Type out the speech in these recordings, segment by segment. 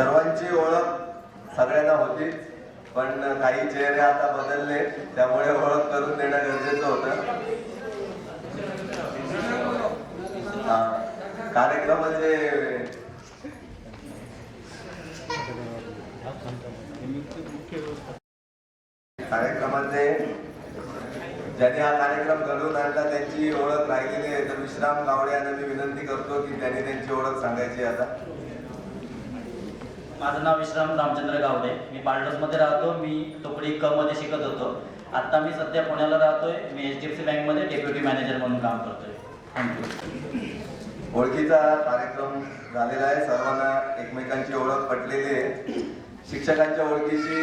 सर्वांची ओळख सगळ्यांना होती, पण काही चेहरे आता बदलले, त्यामुळे ओळख करून देणं गरजेचं होतं. कार्यक्रमाचे ज्यांनी हा कार्यक्रम घडवून आणला त्यांची ओळख राहिलेली आहे, तर विश्राम गावडे यांना मी विनंती करतो की त्यांनी त्यांची ओळख सांगायची. आता माझं नाव विश्राम रामचंद्र गावडे, मी पालडसमध्ये राहतो. मी टोकडी क मध्ये शिकत होतो. आता मी सध्या पुण्याला राहतोय. मी HDFC बँकमध्ये डेप्युटी मॅनेजर म्हणून काम करतोय. थँक्यू. ओळखीचा कार्यक्रम झालेला आहे, सर्वांना एकमेकांची ओळख पटलेली आहे. शिक्षकांच्या ओळखीची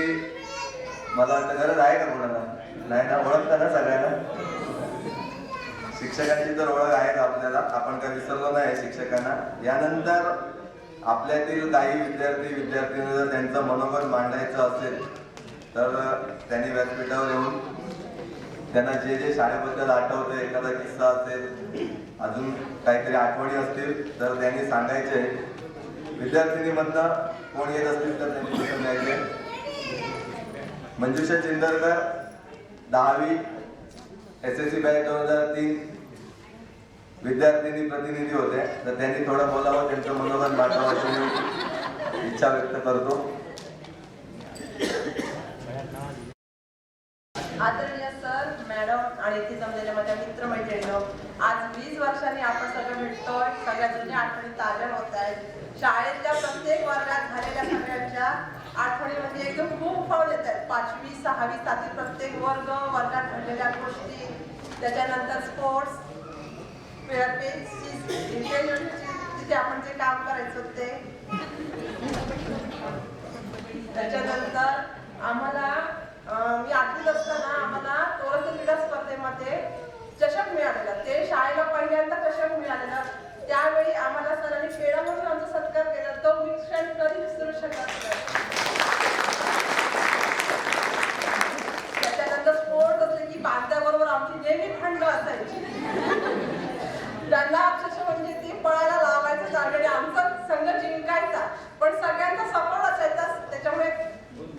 मला वाटतं गरज आहे का कोणाला? नाही ना, ओळखता ना सगळ्यांना. शिक्षकांची तर ओळख आहे आपल्याला, आपण काय विसरलो नाही शिक्षकांना. यानंतर आपल्यातील काही विद्यार्थ्यांनी जर त्यांचं मनोगत मांडायचं असेल तर त्यांनी व्यासपीठावर येऊन त्यांना जे जे शाळेबद्दल आठवतं, एखादा किस्सा असेल, अजून काहीतरी आठवणी असतील तर त्यांनी सांगायचे. विद्यार्थिनीमधनं कोण येत असतील तर त्यांनी सांगायचे. मंजुषा चिंदरकर 10वी SSC बॅच 2003 विद्यार्थिनी प्रतिनिधी होते, तर त्यांनी थोडं बोलावं, त्यांचं मनोगत मांडावं अशी मी इच्छा व्यक्त करतो. आदरणीय सर, मॅडम आणि इथे जमलेल्या माझ्या मित्रमैत्रिणींनो, आज 20 वर्षांनी आपण सगळं भेटतोय. सगळ्या जुन्या आठवणी ताज्या होत आहेत. शाळेतल्या प्रत्येक वर्गात झालेल्या सगळ्यांच्या आठवणी म्हणजे एकदम खूप फावल येत आहेत. 5वी 6वी 7वी प्रत्येक वर्गात घडलेल्या गोष्टी, त्याच्यानंतर स्पोर्ट्स तिथे आपण जे काम करायचं ते, त्याच्यानंतर आम्हाला मी 8वीत असताना आम्हाला थोडंसं क्रीडा स्पर्धेमध्ये चषक मिळालेला. ते शाळेला पहिल्यांदा चषक मिळालेला. त्यावेळी आम्हाला सरांनी खेळा म्हणून आमचा सत्कार केला. तो मी क्षण कधी विसरू शकत नाही. त्याच्यानंतर स्पोर्ट असले की बांध्याबरोबर आमची नेहमी भांडणं असायची. त्यांना अक्षरशः म्हणजे ती पळायला लावायचं टार्गेट, आमचा संघ जिंकायचा, पण सगळ्यांचा सपोर्ट असायचा. त्याच्यामुळे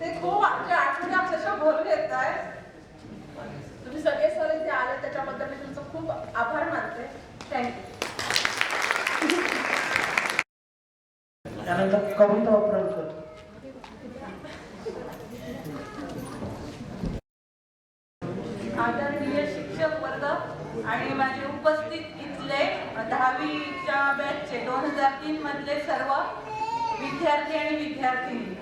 ते खूप आठवणी अक्षरशः भरून येत आहे. तुम्ही सगळे सर इथे आले त्याच्याबद्दल मी तुमचं खूप आभार मानते. थँक्यू. त्यानंतर कविता वापरायचं. आदरणीय शिक्षक वर्ग आणि माझे उपस्थित इथले 10वीच्या बॅचचे 2003 मधले सर्व विद्यार्थी आणि विद्यार्थिनी,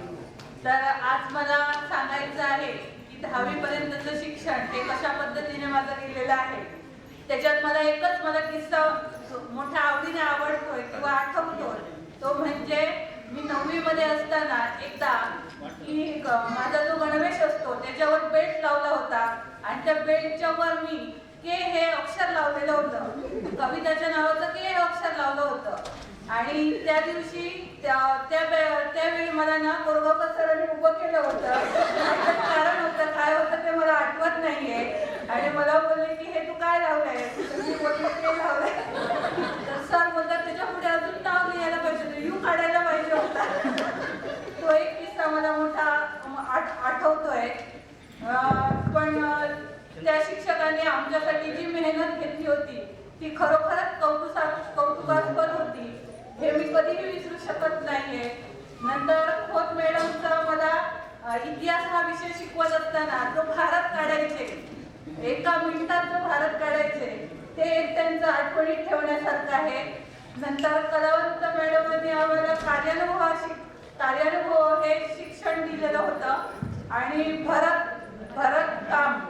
तर आज मला सांगायचं आहे की 10वी पर्यंतचं शिक्षण हे कशा पद्धतीने माझं गेलेलं आहे. त्याच्यात मला एकच किस्सा मोठ्या आवडीने आवडतोय किंवा आठवतोय. तो म्हणजे मी 9वी मध्ये असताना एकदा की माझा जो गणवेश असतो त्याच्यावर बेल्ट लावला होता आणि त्या बेल्टच्या वर मी के हे अक्षर लावलेलं होतं. कविताच्या नावाचं के हे अक्षर लावलं होतं. आणि त्या दिवशी त्यावेळी मला ना कोरगावकर सरांनी उभं केलं होतं. कारण होतं काय होतं ते मला आठवत नाहीये. आणि मला बोलले की हे तू काय लावलंय? मी बोलले ते लावलंय. तर सर बोलतात त्याच्या पुढे अजून नाव लिहायला पाहिजे, यू काढायला पाहिजे होता. तो एक किस्सा मला मोठा आठवतोय. पण त्या शिक्षकांनी आमच्यासाठी जी मेहनत घेतली होती ती खरोखरच कौतुकास्पद होती. हे मी कधीही विसरू शकत नाहीये. नंतर खोत मॅडमचा मला इतिहास हा विषय शिकवत असताना जो भारत काढायचे, एका मिनिटात जो भारत काढायचे, ते एक त्यांचं आठवणीत ठेवण्यासारखं आहे. नंतर कलावंत मॅडमांनी आम्हाला कार्यानुभव हे शिक्षण दिलेलं होतं आणि भरत काम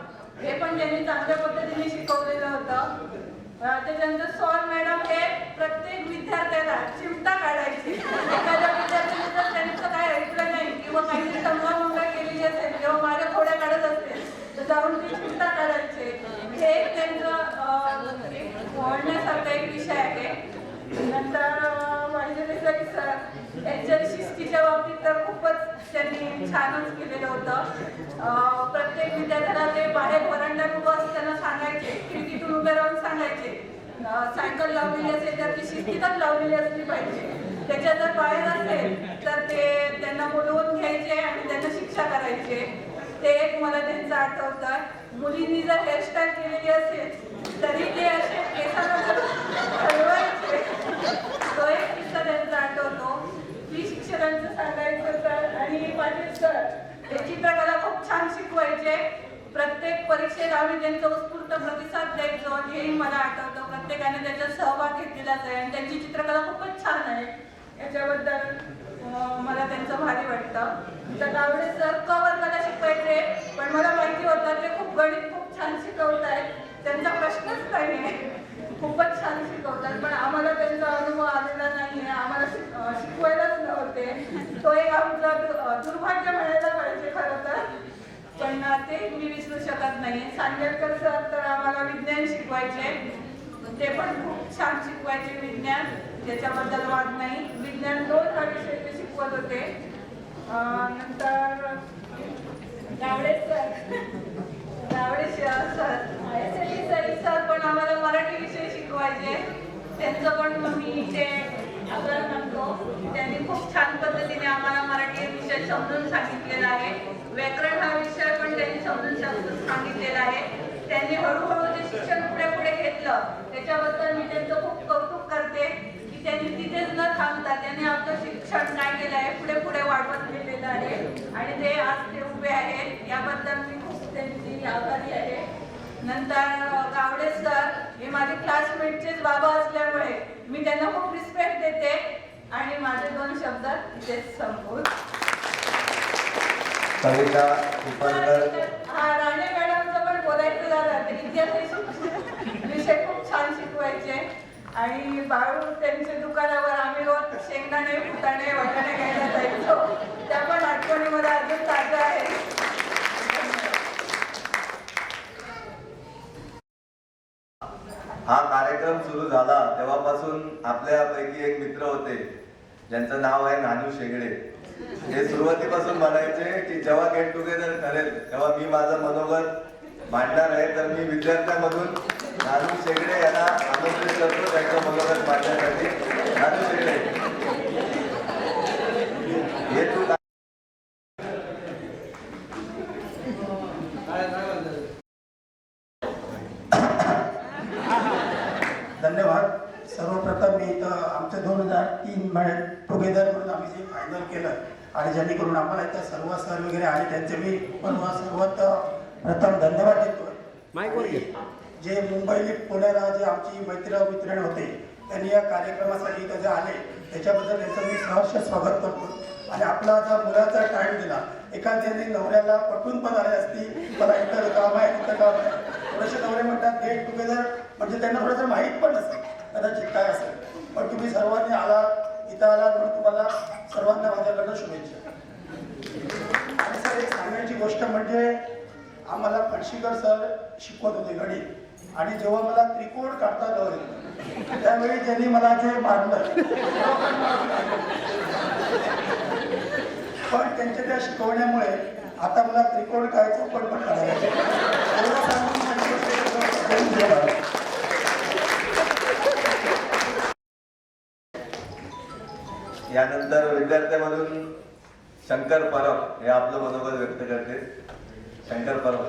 हे पण त्यांनी चांगल्या पद्धतीने शिकवलेलं होतं. त्याच्यानंतर सौर मॅडम हे प्रत्येक विद्यार्थ्याला चिमटा काढायचे. एखाद्या विद्यार्थ्याने जर त्यांचं काय ऐकलं नाही किंवा काहीतरी टंगळमंगळ केलेली असेल किंवा माझ्या थोड्या काढत असेल तर जाऊन ते चिमटा काढायचे. हे त्यांचं बोलण्यासारखा एक विषय आहे. नंतर माझे सर यांच्या शिस्तीच्या बाबतीत तर खूपच त्यांनी छानच केलेलं होतं. प्रत्येक विद्यार्थ्याला ते बाहेर वरांड्यात उभं असताना सांगायचे, खिडकीतून उभे राहून सांगायचे सायकल लावलेली असेल तर ती शिस्तीतच लावलेली असली पाहिजे. त्याच्या जर बाहेर असेल तर ते ते एक मला त्यांचं आठवतं. मुलींनी जर हेअरस्टाईल केलेली असेल तरी ते असे केसांना हलवायचे. तो एक किस्सा त्यांचा आठवतो. की शिक्षकांचं सांगायचं तर आणि पाटील सर हे चित्रकला खूप छान शिकवायचे. प्रत्येक परीक्षेत आम्ही त्यांचा उत्स्फूर्त प्रतिसाद द्यायचो हेही मला आठवतं. प्रत्येकाने त्याच्यात सहभाग घेतलेलाच आहे आणि त्यांची चित्रकला खूपच छान आहे. याच्याबद्दल मला त्यांचं भारी वाटतं. तर गावडे सर क वर्गाला शिकवायचे पण मला माहिती होतं ते खूप गणित खूप छान शिकवत आहेत. त्यांचा प्रश्नच नाही आहे. खूपच छान शिकवतात पण आम्हाला त्यांचा अनुभव आलेला नाही आहे. आम्हाला शिकवायलाच नव्हते. तो एक आमचं दुर्भाग्य म्हणायला पाहिजे खरं तर. पण ते मी विसरू शकत नाही. सांगेलकर सर तर आम्हाला विज्ञान शिकवायचे. ते पण खूप छान शिकवायचे विज्ञान. त्याच्याबद्दल वाद नाही. विज्ञान 2 हा विषय ते शिकवत होते. नंतर गावडे सर पण आम्हाला मराठी विषय शिकवायचे. त्यांचं पण मी ते आभार मानतो. त्यांनी खूप छान पद्धतीने आम्हाला मराठी विषय समजून सांगितलेला आहे. व्याकरण हा विषय पण त्यांनी समजून सांगितलेला आहे. त्यांनी हळूहळू जे शिक्षण पुढे घेतलं त्याच्याबद्दल मी त्यांचं खूप कौतुक करते की त्यांनी तिथेच न थांबता त्यांनी आपलं शिक्षण काय केलं आहे पुढे वाढवत गेलेलं आहे आणि ते आज ते उभे आहेत. याबद्दल मी खूप त्यांची आभारी आहे. नंतर गावडे सर हे माझे क्लासमेटचेच बाबा असल्यामुळे मी त्यांना खूप रिस्पेक्ट देते आणि माझे 2 शब्द इथेच संपवतो. कविता उपरकर. हा राणे मॅडमचं पण बोलायचं झालं तर इतिहास विषय खूप छान शिकवायचे आणि बाळू त्यांच्या दुकानावर आम्ही रोज शेंगदाणे फुटाणे वाटाणे घ्यायला जायचो. त्या पण आठवणी मला अजून ताज्या आहेत. हा कार्यक्रम सुरू झाला तेव्हापासून आपल्यापैकी एक मित्र होते ज्यांचं नाव आहे नानू शेगडे. हे सुरुवातीपासून म्हणायचे की जेव्हा गेट टुगेदर ठरेल तेव्हा मी माझं मनोगत मांडणार आहे. तर मी विद्यार्थ्यांमधून नानू शेगडे यांना आमंत्रित करतो त्यांचं मनोगत मांडण्यासाठी. नानू शेगडे हे तू धन्यवाद. सर्वप्रथम मी इथं आमचं 2003 टुगेदर म्हणून आम्ही जे फायनल केलं आणि जेणेकरून आम्हाला इथं सर्व सर वगैरे आणि त्यांचे मी पण सर्वात प्रथम धन्यवाद देतोय. जे मुंबई पुण्याला जे आमची मित्र होते त्यांनी या कार्यक्रमासाठी इथं जे आले त्याच्याबद्दल त्यांचं मी सहर्ष स्वागत करतो. आणि आपला जर मुलाचा टाइम दिला एखाद्याने नवऱ्याला पटून पण आले असती मला इथं काम आहे इथं काम आहे. थोडेसे नवरे म्हणतात गेट टुगेदर म्हणजे त्यांना थोडंसं माहीत पण नसेल कदाचित काय असेल. पण तुम्ही सर्वांनी आलात इथं आलात म्हणून तुम्हाला सर्वांना माझ्याकडनं शुभेच्छा. आणि सर एक सांगायची गोष्ट म्हणजे आम्हाला फणशीकर सर शिकवत होते गणित आणि जेव्हा मला त्रिकोण काढता नव्हते त्यावेळी त्यांनी मला जे मारलं पण त्यांच्या त्या शिकवण्यामुळे आता मला त्रिकोण काय चौकोन पण काढायचं. यानंतर विद्यार्थ्यांमधून शंकर परब हे आपलं मनोगत व्यक्त करते. शंकर परब.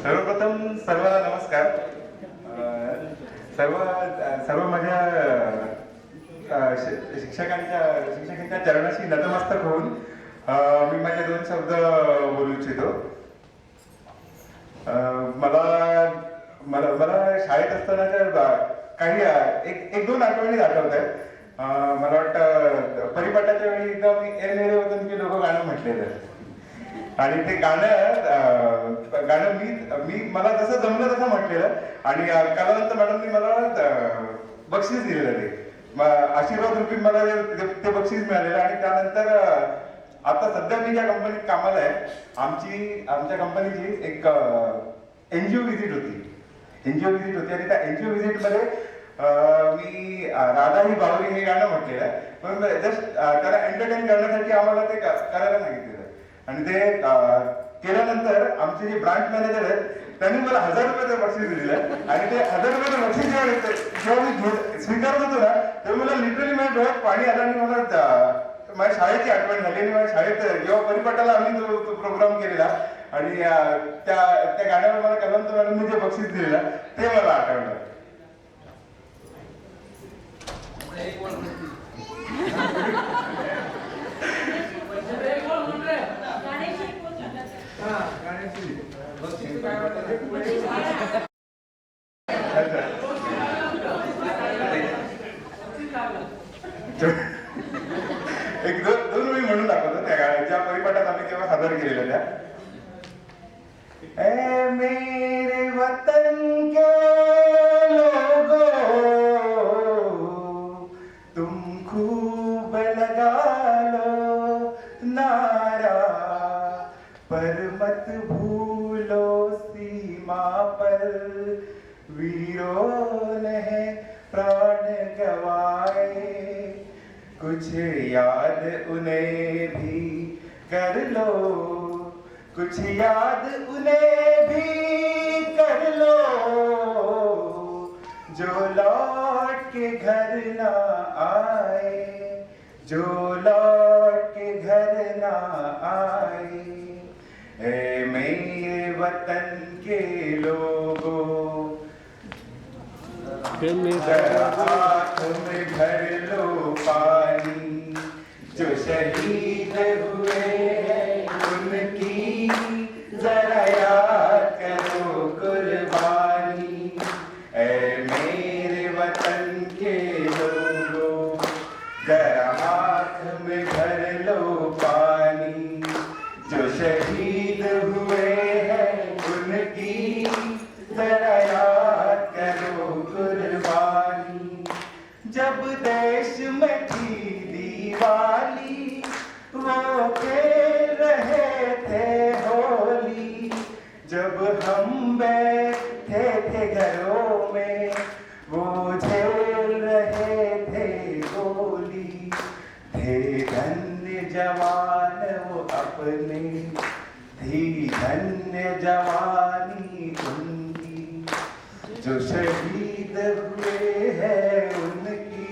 सर्वप्रथम सर्वांना नमस्कार. सर्व माझ्या शिक्षकांच्या चरणाशी नतमस्तक होऊन मी माझे 2 शब्द बोलू इच्छितो. मला शाळेत असतानाच्या काही एक 2 आठवणी आठवत आहेत. मला वाटतं परिपाठाच्या वेळी एकदा मी ए मेरे वतन की लोक गाणं म्हटलेलं आणि ते गाणं मी मला जसं जमलं तसं म्हटलेलं आणि कालानंतर मॅडमनी मला बक्षीस दिलेलं. ते आशीर्वाद रूपी मला ते बक्षीस मिळालेलं आणि त्यानंतर आता सध्या मी ज्या कंपनीत कामाला आहे आमच्या कंपनीची एक एनजीओ व्हिजिट होती आणि त्या एनजीओ व्हिजिटमध्ये मी राधा ही बावरी हे गाणं म्हटलेलं आहे. पण जस्ट त्याला एंटरटेन करण्यासाठी आम्हाला ते करायला सांगितलेलं आणि केल्यानंतर आमचे जे ब्रांच मॅनेजर आहेत त्यांनी मला 1000 रुपयाचं बक्षीस दिलेलं आणि ते 1000 रुपयाचं बक्षीस जेव्हा मी स्वीकारत होतो ना तेव्हा मला लिटरली माझ्या डोळ्यात पाणी आलं आणि मला माझ्या शाळेची आठवण झाली आणि माझ्या शाळेत जेव्हा परिपाठाला आम्ही तो प्रोग्राम केलेला आणि त्या गाण्यावर मला कलंत मॅडमने जे बक्षीस दिलेलं ते मला आठवलं. एक दोन वेळी म्हणून दाखवतो त्या ज्या परिपाठात आम्ही तेव्हा सादर केलेल्या त्या. ए मेरे वतन के लोगो तुम खूब लगा लो नारा पर मत भूलो सीमा पर वीरों ने प्राण गवाए कुछ याद उन्हें भी कर लो कुछ याद उन्हें भी कर लो जो लौट के घर ना आए जो लौट के घर ना आए. ए मेरे वतन के लोगों आँख में भर लो पानी जो शहीद हुए हैं उनकी जरा याद करो कुर्बानी. ऐ मेरे वतन के लोगों जरा आँख में भर लो पानी जो शहीद हुए हैं उनकी जरा याद करो कुर्बानी. जब देश में थी दिवाली वो खेल रहे थे होली जब हम बैठे थे घरों में वो झेल रहे थे गोली. थे धन्य जवान वो अपने थी धन्य जवानी उनकी जो शहीद हुए हैं उनकी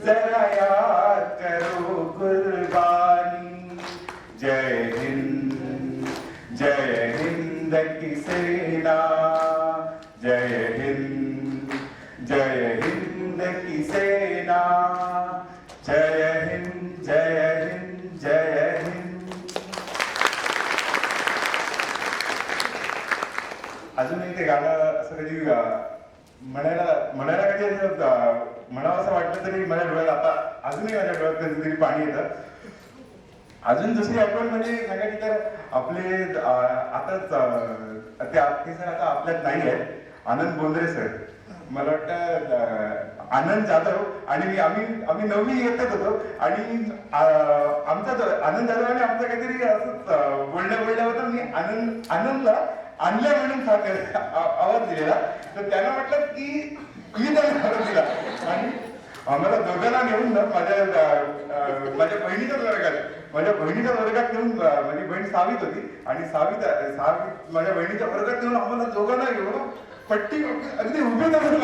जरा याद करो कुर्बानी. जय हिंद की सेना जय हिंद की सेना जय हिंद जय हिंद जय हिंद. अजूनही ते गाणं असं कधी म्हणायला कधी म्हणावं असं वाटलं तरी माझ्या डोळ्यात आता अजूनही माझ्या डोळ्यात कधीतरी पाणी येतं. अजून दुसरी आठवण म्हणजे सांगायची तर आपले आताच ते सर आता आपल्यात नाही आहेत आनंद बोंद्रे सर. मला वाटतं आनंद जाधव आणि आम्ही 9वी येतच होतो आणि आमचा आनंद जाधव आणि आमचं काहीतरी असंच बोलण्यावर मी आनंदला आणल्या म्हणून आवाज दिलेला तर त्यांना म्हटलं की मी त्यांना आवाज दिला आणि आम्हाला दोघांना नेऊन ना माझ्या बहिणीच्या वर्गात नेऊन माझी बहीण 6वीत होती आणि 6वीत माझ्या बहिणीच्या वर्गात नेऊन आम्हाला दोघांना घेऊन पट्टी अगदी उभे करून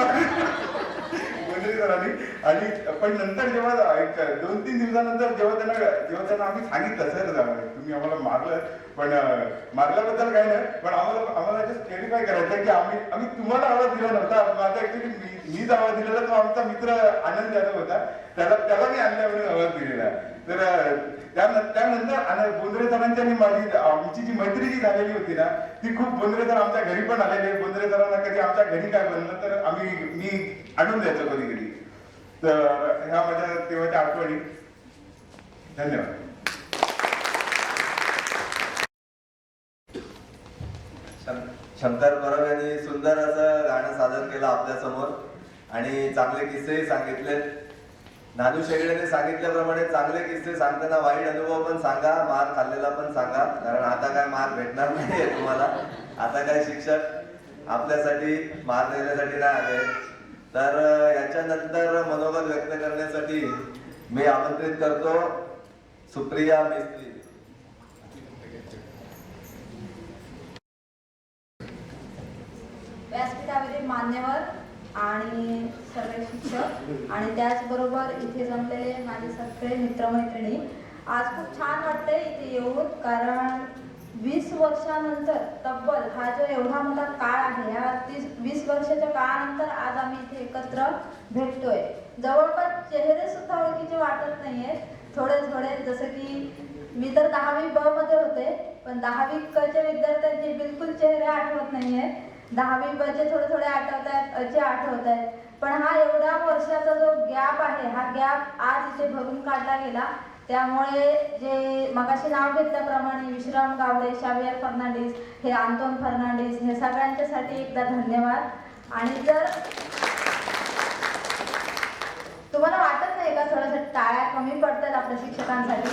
सरांनी. आणि पण नंतर जेव्हा एक 2-3 दिवसानंतर जेव्हा त्यांना आम्ही सांगितलं सर तुम्ही आम्हाला मारलं पण मारल्याबद्दल काही नाही पण आम्हाला जस्ट क्लॅरिफाय करायचं की आम्ही तुम्हाला आवाज दिला नव्हता. माझा ऍक्च्युली मीच आवाज दिलेला तो आमचा मित्र आनंद जाधव होता त्याला मी आणल्या म्हणून आवाज दिलेला. तर त्यानंतर बोंद्रे सरांची आणि आमची जी मैत्री जी झालेली होती ना ती खूप बोंद्रे सर आमच्या घरी पण आलेले. बोंद्रे सरांना कधी आमच्या घरी काय बनलं तर मी आणून द्यायचो कधी कधी. तर ह्या माझ्या तेव्हाच्या आठवणी. धन्यवाद. शंकर परब यांनी सुंदर असं गाणं सादर केलं आपल्या समोर आणि चांगले किस्सेही सांगितले. नानू शेगडेने सांगितल्याप्रमाणे चांगले किस्से सांगताना वाईट अनुभव पण सांगा मार खाल्लेला पण सांगा कारण आता काय मार भेटणार नाहीये तुम्हाला. आता काय शिक्षक आपल्यासाठी मार देण्यासाठी नाही आले. तर याच्यानंतर मनोगत व्यक्त करण्यासाठी मी आमंत्रित करतो सुप्रिया मिस्त्री. मान्यवर आणि सर्व शिक्षक आणि त्याचबरोबर इथे जमलेले माझे सगळे मित्रमैत्रिणी, आज खूप छान वाटतंय इथे येऊन, कारण 20 वर्षानंतर तब्बल हा जो एवढा मोठा काळ आहे, या 20 वर्षाच्या काळानंतर आज आम्ही इथे एकत्र भेटतोय. जवळपास चेहरे सुद्धा ओळखीचे वाटत नाहीये, थोडे थोडे, जसं की मी तर 10वी ब मध्ये होते, पण 10वी क च्या विद्यार्थ्यांचे बिलकुल चेहरे आठवत नाहीये. 10वी ब चे थोडे थोडे आठवत आहेत, अचे आठवत आहेत, पण हा एवढा वर्षाचा जो गॅप आहे, हा गॅप आज इथे भरून काढला गेला. त्यामुळे जे मगाशी नाव घेतल्याप्रमाणे विश्राम गावडे, शावियर फर्नांडिस, हे आंतोन फर्नांडिस, हे सगळ्यांच्यासाठी एकदा धन्यवाद. आणि जर तुम्हाला वाटत नाही का थोडंसं टाळ्या कमी पडतात आपल्या शिक्षकांसाठी?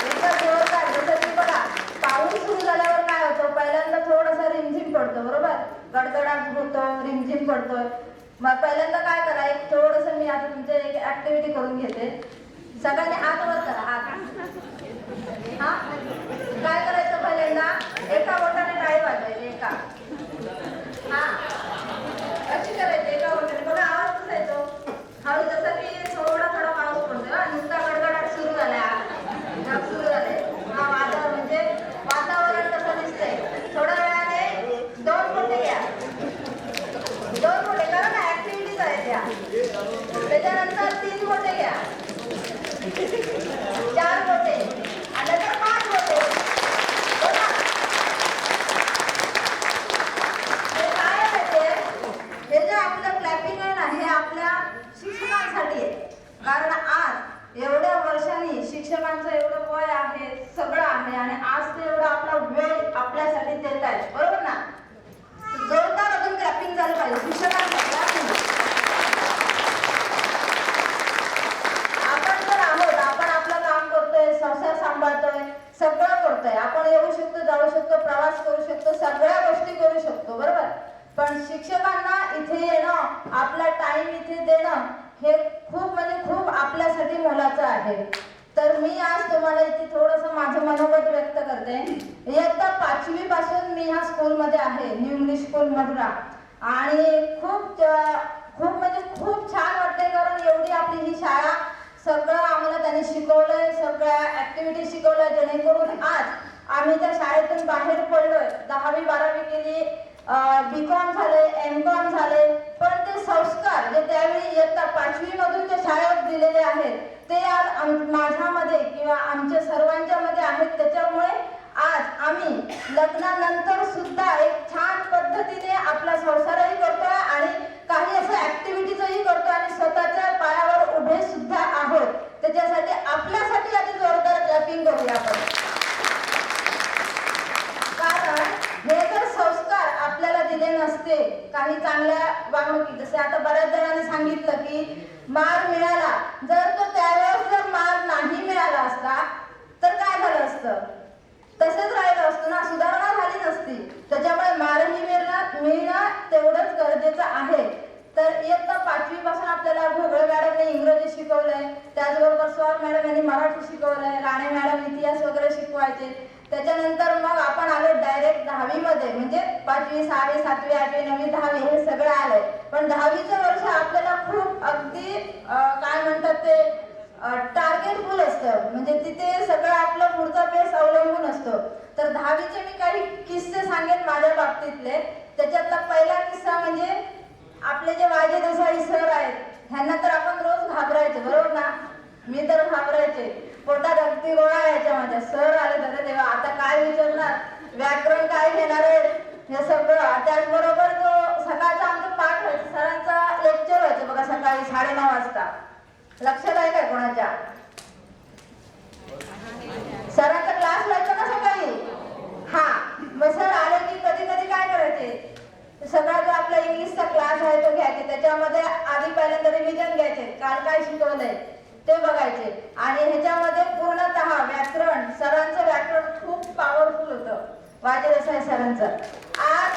एकदा जोरदार, जसं की बघा पाऊस सुरू झाल्यावर काय होतं, पहिल्यांदा थोडासा रिमझिम पडतो, बरोबर, गडगडाट होतो, रिमझिम पडतोय. मग पहिल्यांदा काय करा, एक थोडंसं मी आता तुमचे एक ऍक्टिव्हिटी करून घेते. सगळ्यांनी हात वर करा, हात. हा, काय करायचं, पहिल्यांदा एका बोटाने टाळी वाजवायची, एका, हा अशी करायची एका बोटाने. बघा आवाज कसा येतो, हळू, जसं की थोडा थोडा पाऊस पडतोय, नुसता गडगडाट सुरू झाला, ढग सुरू झाले, हा वातावरण म्हणजे वातावरण कसं दिसतंय. थोड्या वेळाने 2 बोटे घ्या, 2 बोटे करा ना, ऍक्टिव्हिटीज आहेत त्या. त्याच्यानंतर 3 बोटे घ्या, 4 बोटे, आणि नंतर 5 बोटे. बघा हे काय आहे, हे जे आपलं क्लॅपिंग आहे ना, हे आपल्या शिक्षकांसाठी आहे. कारण आज एवढ्या वर्षांनी शिक्षकांचं एवढं वय आहे, सगळं आहे, आणि आज ते एवढं आपला वेळ आपल्यासाठी देत आहेत, बरोबर ना? जोरदार अजून क्लॅपिंग झालं पाहिजे शिक्षकांसाठी. आपण तर आहोत, आपण आपलं काम करतोय, संसार सांभाळतोय, सगळं करतोय, आपण येऊ शकतो, जाऊ शकतो, प्रवास करू शकतो, सगळ्या गोष्टी करू शकतो, बरोबर. पण शिक्षकांना इथे येणं, आपला टाइम इथे देणं, हे खूप म्हणजे खूप आपल्यासाठी मोलाचं आहे. तर मी आज तुम्हाला इथे थोडंसं माझं मनोगत व्यक्त करते. इयत्ता 5वी पासून मी ह्या स्कूलमध्ये आहे, न्यू इंग्लिश स्कूल मधुरा, आणि खूप म्हणजे खूप छान वाटते, कारण एवढी आपली ही शाळा, सगळं आम्हाला त्यांनी शिकवलंय, सगळ्या ऍक्टिव्हिटी शिकवल्या, जेणेकरून आज आम्ही त्या शाळेतून बाहेर पडलोय. 10वी 12वी केली, B.Com झाले, M.Com झाले, पण ते संस्कार जे त्यावेळी इयत्ता 5वी मधून त्या शाळेत दिलेले आहेत, ते आज माझ्यामध्ये किंवा आमच्या सर्वांच्या मध्ये आहेत. त्याच्यामुळे आज आम्ही लग्नानंतर सुद्धा एक छान पद्धतीने आपला संसारही करतोय, आणि काही असं ऍक्टिव्हिटीजही करतोय, आणि स्वतःच्या पायावर उभे सुद्धा आहोत. त्याच्यासाठी आपल्यासाठी आधी जोरदार क्लॅपिंग करूया आपण. कारण हे जर संस्कार आपल्याला दिले नसते, काही चांगल्या वागणुकी, जसे आता बऱ्याच जणांनी सांगितलं की मार मिळाला, जर तो त्यावेळेस जर मार नाही मिळाला असता तर काय झालं असतं, तसेच राहिलं असतं ना, सुधारणा झाली नसती. त्याच्यामुळे मारही मिळणं तेवढंच गरजेचं आहे. तर इयत्ता 5वी पासून आपल्याला भोगळे मॅडमने इंग्रजी शिकवलंय, त्याचबरोबर स्वार मॅडम यांनी मराठी शिकवलंय, राणे मॅडम इतिहास वगैरे शिकवायचे. त्याच्यानंतर मग आपण आलो डायरेक्ट 10वी मध्ये, म्हणजे 5वी 6वी 7वी 8वी 9वी 10वी हे सगळं आलंय. पण 10वीचं वर्ष आपल्याला खूप अगदी काय म्हणतात ते टार्गेटफुल असतं, म्हणजे तिथे सगळं आपलं पुढचा बेस अवलंबून असतो. तर 10वीचे मी काही किस्से सांगेन माझ्या बाबतीतले. त्याच्यातला पहिला किस्सा म्हणजे आपले जे वाजे देसाई सर आहेत, ह्यांना तर आपण रोज घाबरायचे, बरोबर ना? मी तर घाबरायचे, पोटात अगदी गोळा यायच्या माझ्या. सर आले तर तेव्हा आता काय विचारणार, व्याकरण काय घेणार आहे, हे सगळं. त्याचबरोबर जो सकाळचा आमचं पाठ व्हायचं, सरांचा लेक्चर व्हायचं बघा सकाळी 9:30 वाजता. लक्षात आहे काय कोणाच्या? सरांचा क्लास व्हायचा ना सकाळी. हा, मग सर आले की कधी कधी काय करायचे, सगळा जो आपला इंग्लिशचा क्लास आहे तो घ्यायचे. त्याच्यामध्ये आधी पहिल्यांदा रिव्हिजन घ्यायचे, काल काय शिकवलंय ते बघायचे. आणि ह्याच्यामध्ये पूर्णतः व्याकरण, सरांचं व्याकरण खूप पॉवरफुल होतं, वाजे देसाई सरांचं. आज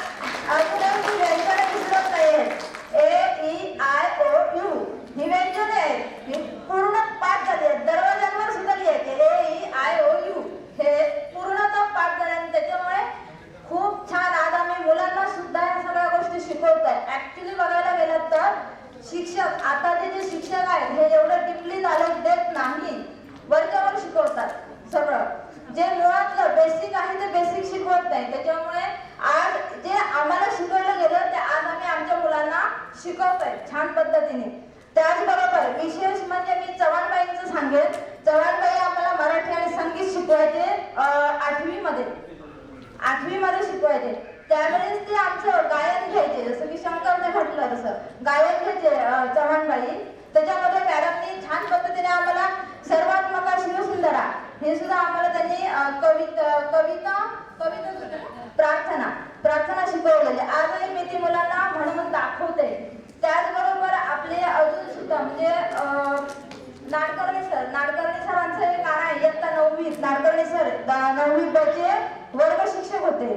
अजूनही व्यंजन विसरत नाहीये. A-E-I-O-U ही व्यंजने आहेत, ही पूर्ण पाठ झाली आहेत. दरवाजांवर सुद्धा लिहायचे A-E-I-O-U, हे पूर्णतः पाठ झाले. आणि त्याच्यामुळे खूप छान आज आम्ही मुलांना सुद्धा 8वी मध्ये शिकवायचे. त्यावेळेस ते आमचं गायन घ्यायचे, जसं की शंकरने म्हटलं तसं गायन घ्यायचे चव्हाणबाई. त्याच्यामध्ये मॅडमनी छान पद्धतीने आम्हाला सर्वात्मका शिवसुंदरा हे सुद्धा आम्हाला त्यांनी कविता प्रार्थना शिकवलेली. आजही मी ती मुलांना म्हणून दाखवते. त्याचबरोबर आपले अजून सुद्धा म्हणजे नाडकर्णी सरांचं एक गाणं आहे, इयत्ता 9वीत नाडकर्णी सर 9वी बचे वर्ग शिक्षक होते.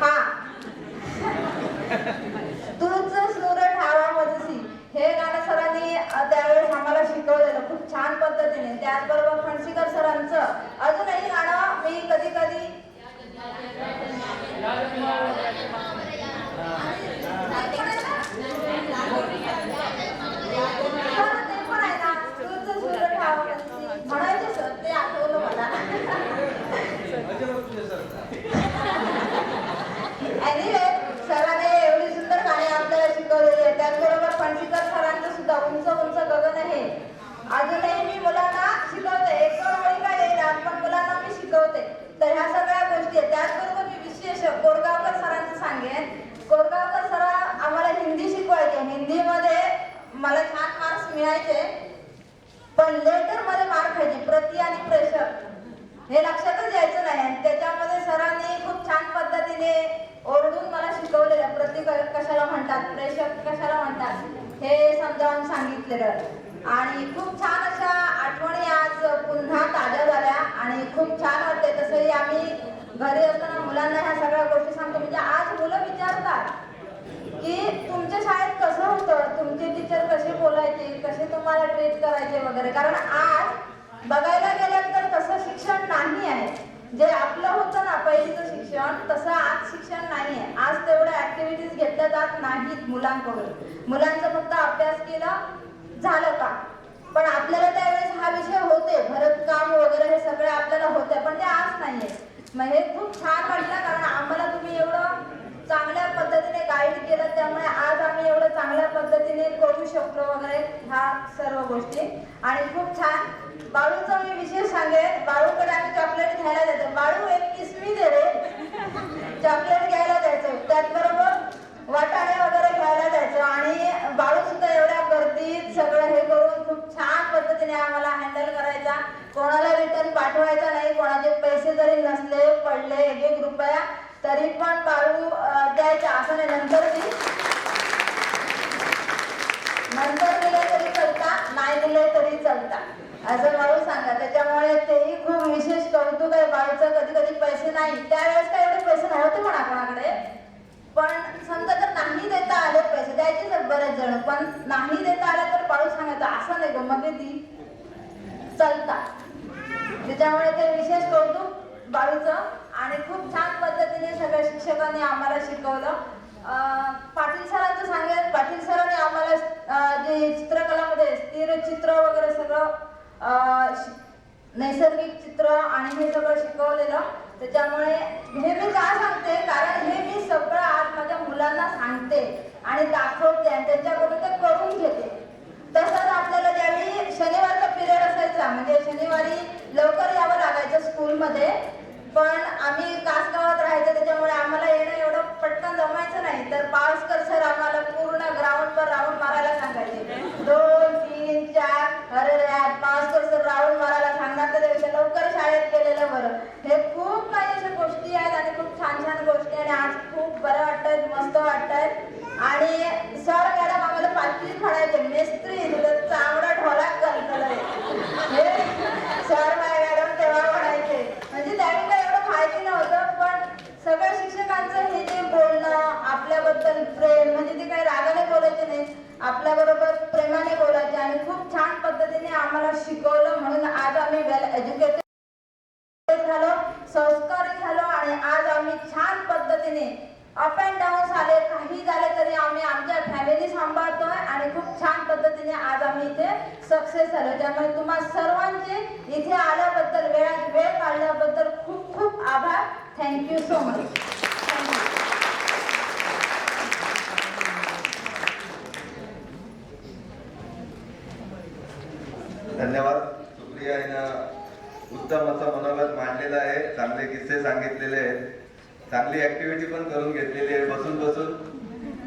हा तूच सूर ठावा मजसी हे गाणं सरांनी त्यावेळेस आम्हाला शिकवलेलं खूप छान पद्धतीने. त्याचबरोबर फणशीकर सरांचं अजूनही गाणं मी कधी कधी ते पण आहे ना, तूच सूर ठावा मजसी म्हणायचे सर, ते आठवलं मला. एनिवे सरांनी एवढी सुंदर गाणी आपल्याला शिकवलेली आहे. त्याचबरोबर फणशीकर सरांचं सुद्धा उंच उंच गगन आहे अजूनही मी मुलांना शिकवते. एक दोन ओळी काय येणार पण मुलांना मी शिकवते. तर ह्या सगळ्या गोष्टी आहेत. त्याचबरोबर मी विशेष कोरगावकर सरांचं सांगेन. कोरगावकर सर आम्हाला हिंदी शिकवायचे. हिंदीमध्ये मला छान मार्क्स मिळायचे, पण लेटर मध्ये मार्क खायचे, प्रति आणि प्रेषक हे लक्षातच यायचं नाही. आणि त्याच्यामध्ये सरांनी खूप छान पद्धतीने ओरडून मला शिकवलेलं. प्रति कशाला म्हणतात, प्रेषक कशाला म्हणतात हे समजावून सांगितलेलं. आणि खूप छान अशा आठवणी आज पुन्हा ताज्या झाल्या आणि खूप छान वाटते. तसंही आम्ही घरी असताना मुलांना ह्या सगळ्या गोष्टी सांगतो. म्हणजे आज मुलं विचारतात की तुमच्या शाळेत कसं होतं, तुमचे टीचर कसे बोलायचे, कसे तुम्हाला ट्रीट करायचे वगैरे. कारण आज बघायला गेलं तर तसं शिक्षण नाही आहे. जे आपलं होतं ना पहिलीचं शिक्षण, तसं आज शिक्षण नाही आहे. आज तेवढ्या ऍक्टिव्हिटीज घेतल्या जात नाहीत मुलांकडून. मुलांचं फक्त अभ्यास केला झालं का. पण आपल्याला त्यावेळेस हा विषय होते, भरतकाम वगैरे हे सगळे आपल्याला होते, पण ते आज नाहीये. मग हे खूप छान वाटलं, कारण आम्हाला तुम्ही एवढं चांगल्या पद्धतीने गाईड केलं, त्यामुळे आज आम्ही एवढं चांगल्या पद्धतीने करू शकलो वगैरे ह्या सर्व गोष्टी. आणि खूप छान बाळूचं मी विशेष सांगेन. बाळूकडे आम्ही चॉकलेट घ्यायला जायचो. बाळू एक किसमी दे रे, चॉकलेट घ्यायला जायचो. त्याचबरोबर वाटाणे वगैरे घ्यायला जायचो. आणि बाळू सुद्धा एवढ्या गर्दीत सगळं हे करून खूप छान पद्धतीने आम्हाला हँडल करायचा. कोणाला रिटर्न पाठवायचा नाही. कोणाचे पैसे जरी नसले पडले 1-1 रुपया तरी पण बाळू द्यायचा. असं नाही नंतर दिले तरी चलता, नाही दिले तरी चलता असं बाळू सांगा. त्याच्यामुळे तेही खूप विशेष कौतुक आहे बाळूचं. कधी कधी पैसे नाही, त्यावेळेस काय एवढे पैसे नव्हते म्हणा कोणाकडे, पण समजा जर नाही देता आले पैसे द्यायचे तर बरेच जण, पण नाही देता आले तर बाळू सांगायचं असं नाही गो मग ती चलता. त्याच्यामुळे ते विशेष कौतुक बाळूचं. आणि खूप छान पद्धतीने सगळ्या शिक्षकांनी आम्हाला शिकवलं. पाटील सरांचं सांगेल. पाटील सरांनी आम्हाला जे चित्रकलामध्ये स्थिर चित्र वगैरे सगळं नैसर्गिक चित्र आणि हे सगळं शिकवलेलं. त्याच्यामुळे हे मी का सांगते, कारण हे मी सगळं आज माझ्या मुलांना सांगते आणि दाखवते आणि त्यांच्याकडून ते करून घेते. तसंच आपल्याला ज्यावेळी शनिवारचा पिरियड असायचा, म्हणजे शनिवारी लवकर यावं लागायचं स्कूलमध्ये, पण आम्ही कासगावात राहायचं त्याच्यामुळे आम्हाला येणं एवढं पटकन जमायचं नाही. तर पावसकर सर आम्हाला पूर्ण ग्राउंडवर राऊंड मारायला सांगायचे. 2, 3, 4 अरे यार पावसकर सर राऊंड मारायला सांगणार तर त्यापेक्षा लवकर शाळेत गेलेलं बरं. हे खूप काही अशा गोष्टी आहेत आणि खूप छान छान गोष्टी. आणि आज खूप बरं वाटतंय, मस्त वाटतंय. आणि सर मॅडम आम्हाला पाचवी फाडायचे. मेस्त्री चांगला ढोलाक घालतलंय हे सर मॅडम तेव्हा म्हणायचे. म्हणजे त्यावेळी काय एवढं माहिती नव्हतं, पण सगळ्या शिक्षकांचं हे जे बोलणं, आपल्याबद्दल प्रेम, म्हणजे ते काही रागाने बोलायचे नाही, आपल्याबरोबर प्रेमाने बोलायचे आणि खूप छान पद्धतीने आम्हाला शिकवलं. म्हणून आज आम्ही वेल एज्युकेटेड झालो, संस्कारी झालो आणि आज आम्ही छान पद्धतीने अप अँड डाऊन आले, काही झाले तरी आम्ही आमच्या फॅमिली सांभाळतोय आणि खूप छान पद्धतीने आज आम्ही इथे सक्सेस झालो. त्यामुळे तुम्हा सर्वांचे इथे आल्याबद्दल, वेळ काढल्याबद्दल खूप खूप आभार. Thank you so much. धन्यवाद. सुप्रियानं उत्तम असं मनोगत मांडलेलं आहे. चांगले किस्से सांगितलेले आहेत. चांगली ऍक्टिव्हिटी पण करून घेतलेली आहे. बसून बसून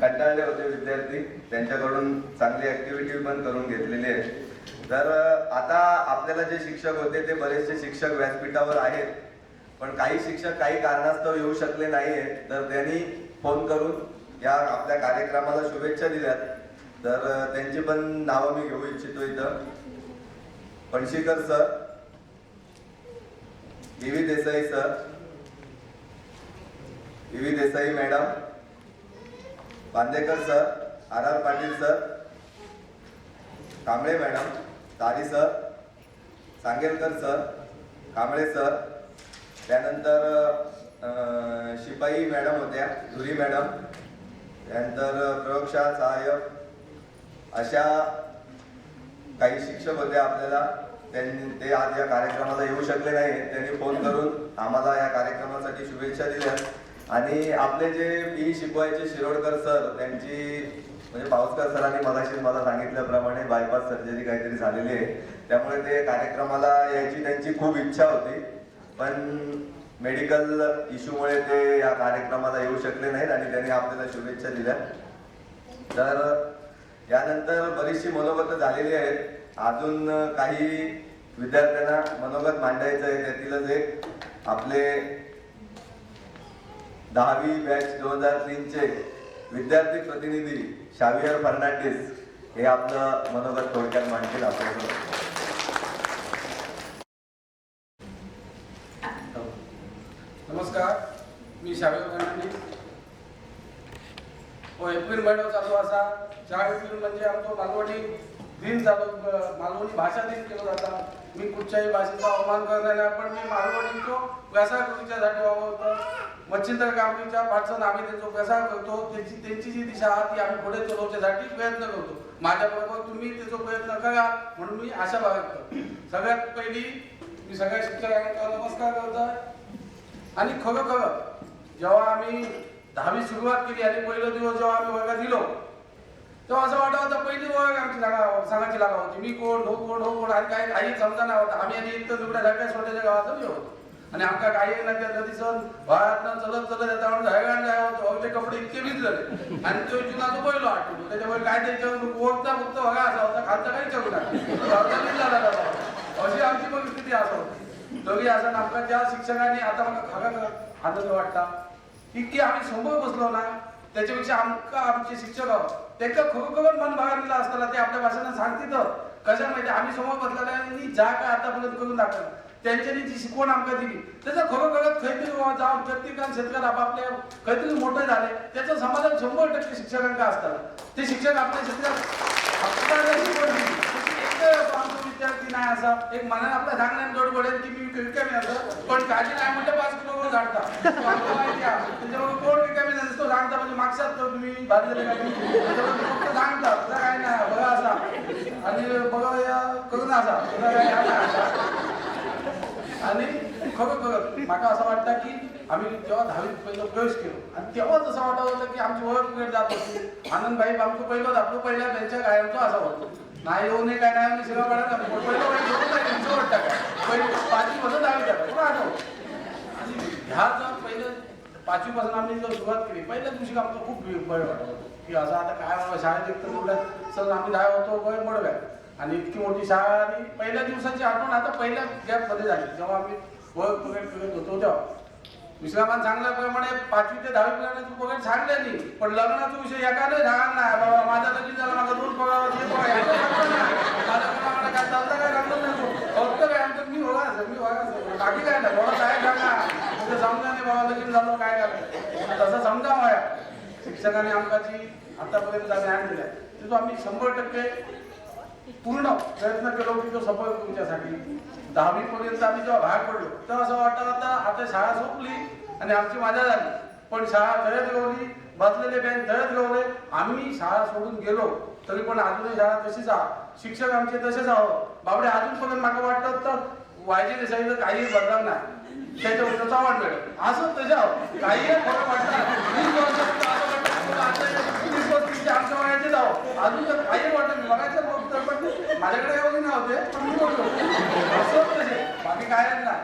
कंटाळले होते विद्यार्थी, त्यांच्याकडून चांगली ऍक्टिव्हिटी पण करून घेतलेली आहे. तर आता आपल्याला जे शिक्षक होते ते बरेचसे शिक्षक व्यासपीठावर आहेत, पण काही शिक्षक काही कारणास्तव येऊ शकले नाहीये. तर त्यांनी फोन करून या आपल्या कार्यक्रमाला शुभेच्छा दिल्यात. तर त्यांची पण नावं मी घेऊ इच्छितो इथं. Panshikar sir, EV Desai sir, EV Desai madam, Bandekar sir, R Patil sir, Kamble madam, Tari sir, Sangelkar sir, Kamble sir, त्यानंतर शिपाई मॅडम होत्या, धुरी मॅडम, त्यानंतर प्रयोगशाळा सहाय्यक, अशा काही शिक्षक होते आपल्याला. ते आज या कार्यक्रमाला येऊ शकले नाही. त्यांनी फोन करून आम्हाला या कार्यक्रमासाठी शुभेच्छा दिल्या. आणि आपले जे बी शिकवायचे शिरोडकर सर, त्यांची म्हणजे पावसकर सरांनी मगाशी मला सांगितल्याप्रमाणे बायपास सर्जरी काहीतरी झालेली आहे, त्यामुळे ते कार्यक्रमाला यायची त्यांची खूप इच्छा होती, पण मेडिकल इश्यूमुळे ते या कार्यक्रमाला येऊ शकले नाहीत आणि त्यांनी आपल्याला शुभेच्छा दिल्या. तर यानंतर बरीचशी मनोगत झालेली आहेत. अजून काही विद्यार्थ्यांना मनोगत मांडायचं आहे. त्यातीलच एक आपले 10वी बॅच 2003 विद्यार्थी प्रतिनिधी शावियर फर्नांडिस हे आपलं मनोगत थोडक्यात मांडतील आपल्याकडे. नमस्कार, मी शावियर फर्नांडिस. एप्रिल महिना चालू असा. 4 एप्रिल म्हणजे आमचं मालवणी दिन चालू, मालवणी भाषा दिन केलं जाता. मी कुठच्याही भाषेचा अवमान करणार नाही, पण मी मालवणीचो व्यवसाय करूच्यासाठी वावरतो. मच्छिंद्र कांबळीच्या पाठसून आम्ही त्याचा व्यवसाय करतो. त्यांची जी दिशा आहे ती आम्ही पुढे चालवण्यासाठी प्रयत्न करतो. माझ्याबरोबर तुम्ही त्याचा प्रयत्न करा म्हणून मी आशा बाळगतो. सगळ्यात पहिली मी सगळ्या शिक्षकांना नमस्कार करतो. आणि खरोखर जेव्हा आम्ही 10वी सुरुवात केली आणि पहिला दिवस जेव्हा आम्ही वर्गात दिलो, तेव्हा असं वाटत होतं पहिली वर्ग आमची सांगायची जागा होती. मी कोण, हो कोण, हो कोण, आणि काही समजा नव्हता. आम्ही आधी इथं दुबड्यासारख्या छोट्याच्या गावात होतो आणि आमका काही ना त्या नदीचं भारातनं चलत चलत येता म्हणून झळगाण जाय होतो. ते कपडे इतके भिजले आणि तो जुनाचा पहिलो आठवतो. त्याच्यावर काय त्याच्यावर वरचा फक्त बघा असा होता, खालचा काही चढू नका. अशी आमची परिस्थिती असं होती. तरी असं आमका त्या शिक्षकांनी आता मला खरा आनंद वाटता की आम्ही समोर बसलो ना, त्याच्यापेक्षा आमचे शिक्षक त्याचं खरोखर मन भागायला असताना ते आपल्या भाषेनं सांगतील. कशा माहिती आम्ही समोर बसलेल्या जा काय आतापर्यंत करून दाखवलं, त्यांच्यानी जी शिकवण आमका दिली त्याचं खरोखरच काहीतरी जाऊन प्रत्येकान शेतकरी आपापल्या काहीतरी मोठे झाले त्याचं समाधान 100% शिक्षकांका असतात. ते शिक्षक आपल्या शेतकऱ्यात आपल्याला शिकवण दिली. आमचा विद्यार्थी नाही असा एक मनाने आपल्या सांगण्यात जोड पडेल की मी रिकामी असं, पण काळजी नाही म्हणजे 5 किलो झाडता माहिती आहे. त्याच्यावर कोण रिकामी नसतो सांगता म्हणजे मागच्यात तुम्ही बाजूला फक्त सांगता तुझा काय नाही बघा असा आणि बघा या करून असा तुझा काय. आणि खरोखर मला असं वाटतं की आम्ही जेव्हा 10वीत पहिलं प्रवेश केलो आणि तेव्हाच असं वाटत होतं की आमची ओळख वेळ जात होती. आनंदभाई आमचं पहिलं आपलं पहिल्या त्यांच्या गायांचं असं होतं नाही येऊ नये काय नाही शिवा पडायला पहिलं वाटतं काय पहिली 5वी पासून 10वी टाका आठवत. आणि ह्याच पहिलं 5वी पासून आम्ही जेव्हा सुरुवात केली पहिल्या दिवशी आमचं खूप भय वाटत होतं की असं आता काय शाळेत एक तर एवढ्या सर आम्ही 10 होतो भय मडव्या आणि इतकी मोठी शाळा आणि पहिल्या दिवसाची आठवण आता पहिल्या गॅपमध्ये झाली जेव्हा आम्ही वर्क वगैरे करत होतो तेव्हा. विश्रामान सांगल्याप्रमाणे 5वी ते 10वी पर्यंत वगैरे सांगले नाही, पण लग्नाचा विषय एका नाही झाला नाही. बाबा माझा लगीन झाला माझा 2 पगार माझ्या काय चालतं काय लागलं नाही. फक्त काय आमचं मी बघा बाकी काय नाही थोडं काय सांगा समजा नाही बाबा लगीन झालं काय झालं तसं समजा माया. शिक्षकांनी आमकाची आतापर्यंत आम्ही आणलेला आहे तो आम्ही 100% पूर्ण प्रयत्न केलो की तो सफल तुमच्यासाठी. 10वी पर्यंत आम्ही जेव्हा बाहेर पडलो तेव्हा असं वाटत होता आता शाळा सोपली आणि आमची मजा झाली, पण शाळा धडत गवली बसलेले बँक धडत गवले. आम्ही शाळा सोडून गेलो तरी पण अजूनही शाळा तशीच आहोत, शिक्षक आमचे तसेच आहोत. बाबडे अजूनपर्यंत मला वाटतं तर वायजे देसाईचं काही बदलाव नाही, त्याच्यावर चव्हाण मॅडम असं तसे आहोत काही फरक वाटतं. 30 आमच्या वयाचेच आहोत अजून तर काही वाटत बघायचं पण माझ्याकडे एवढे नव्हते पण मी काय ना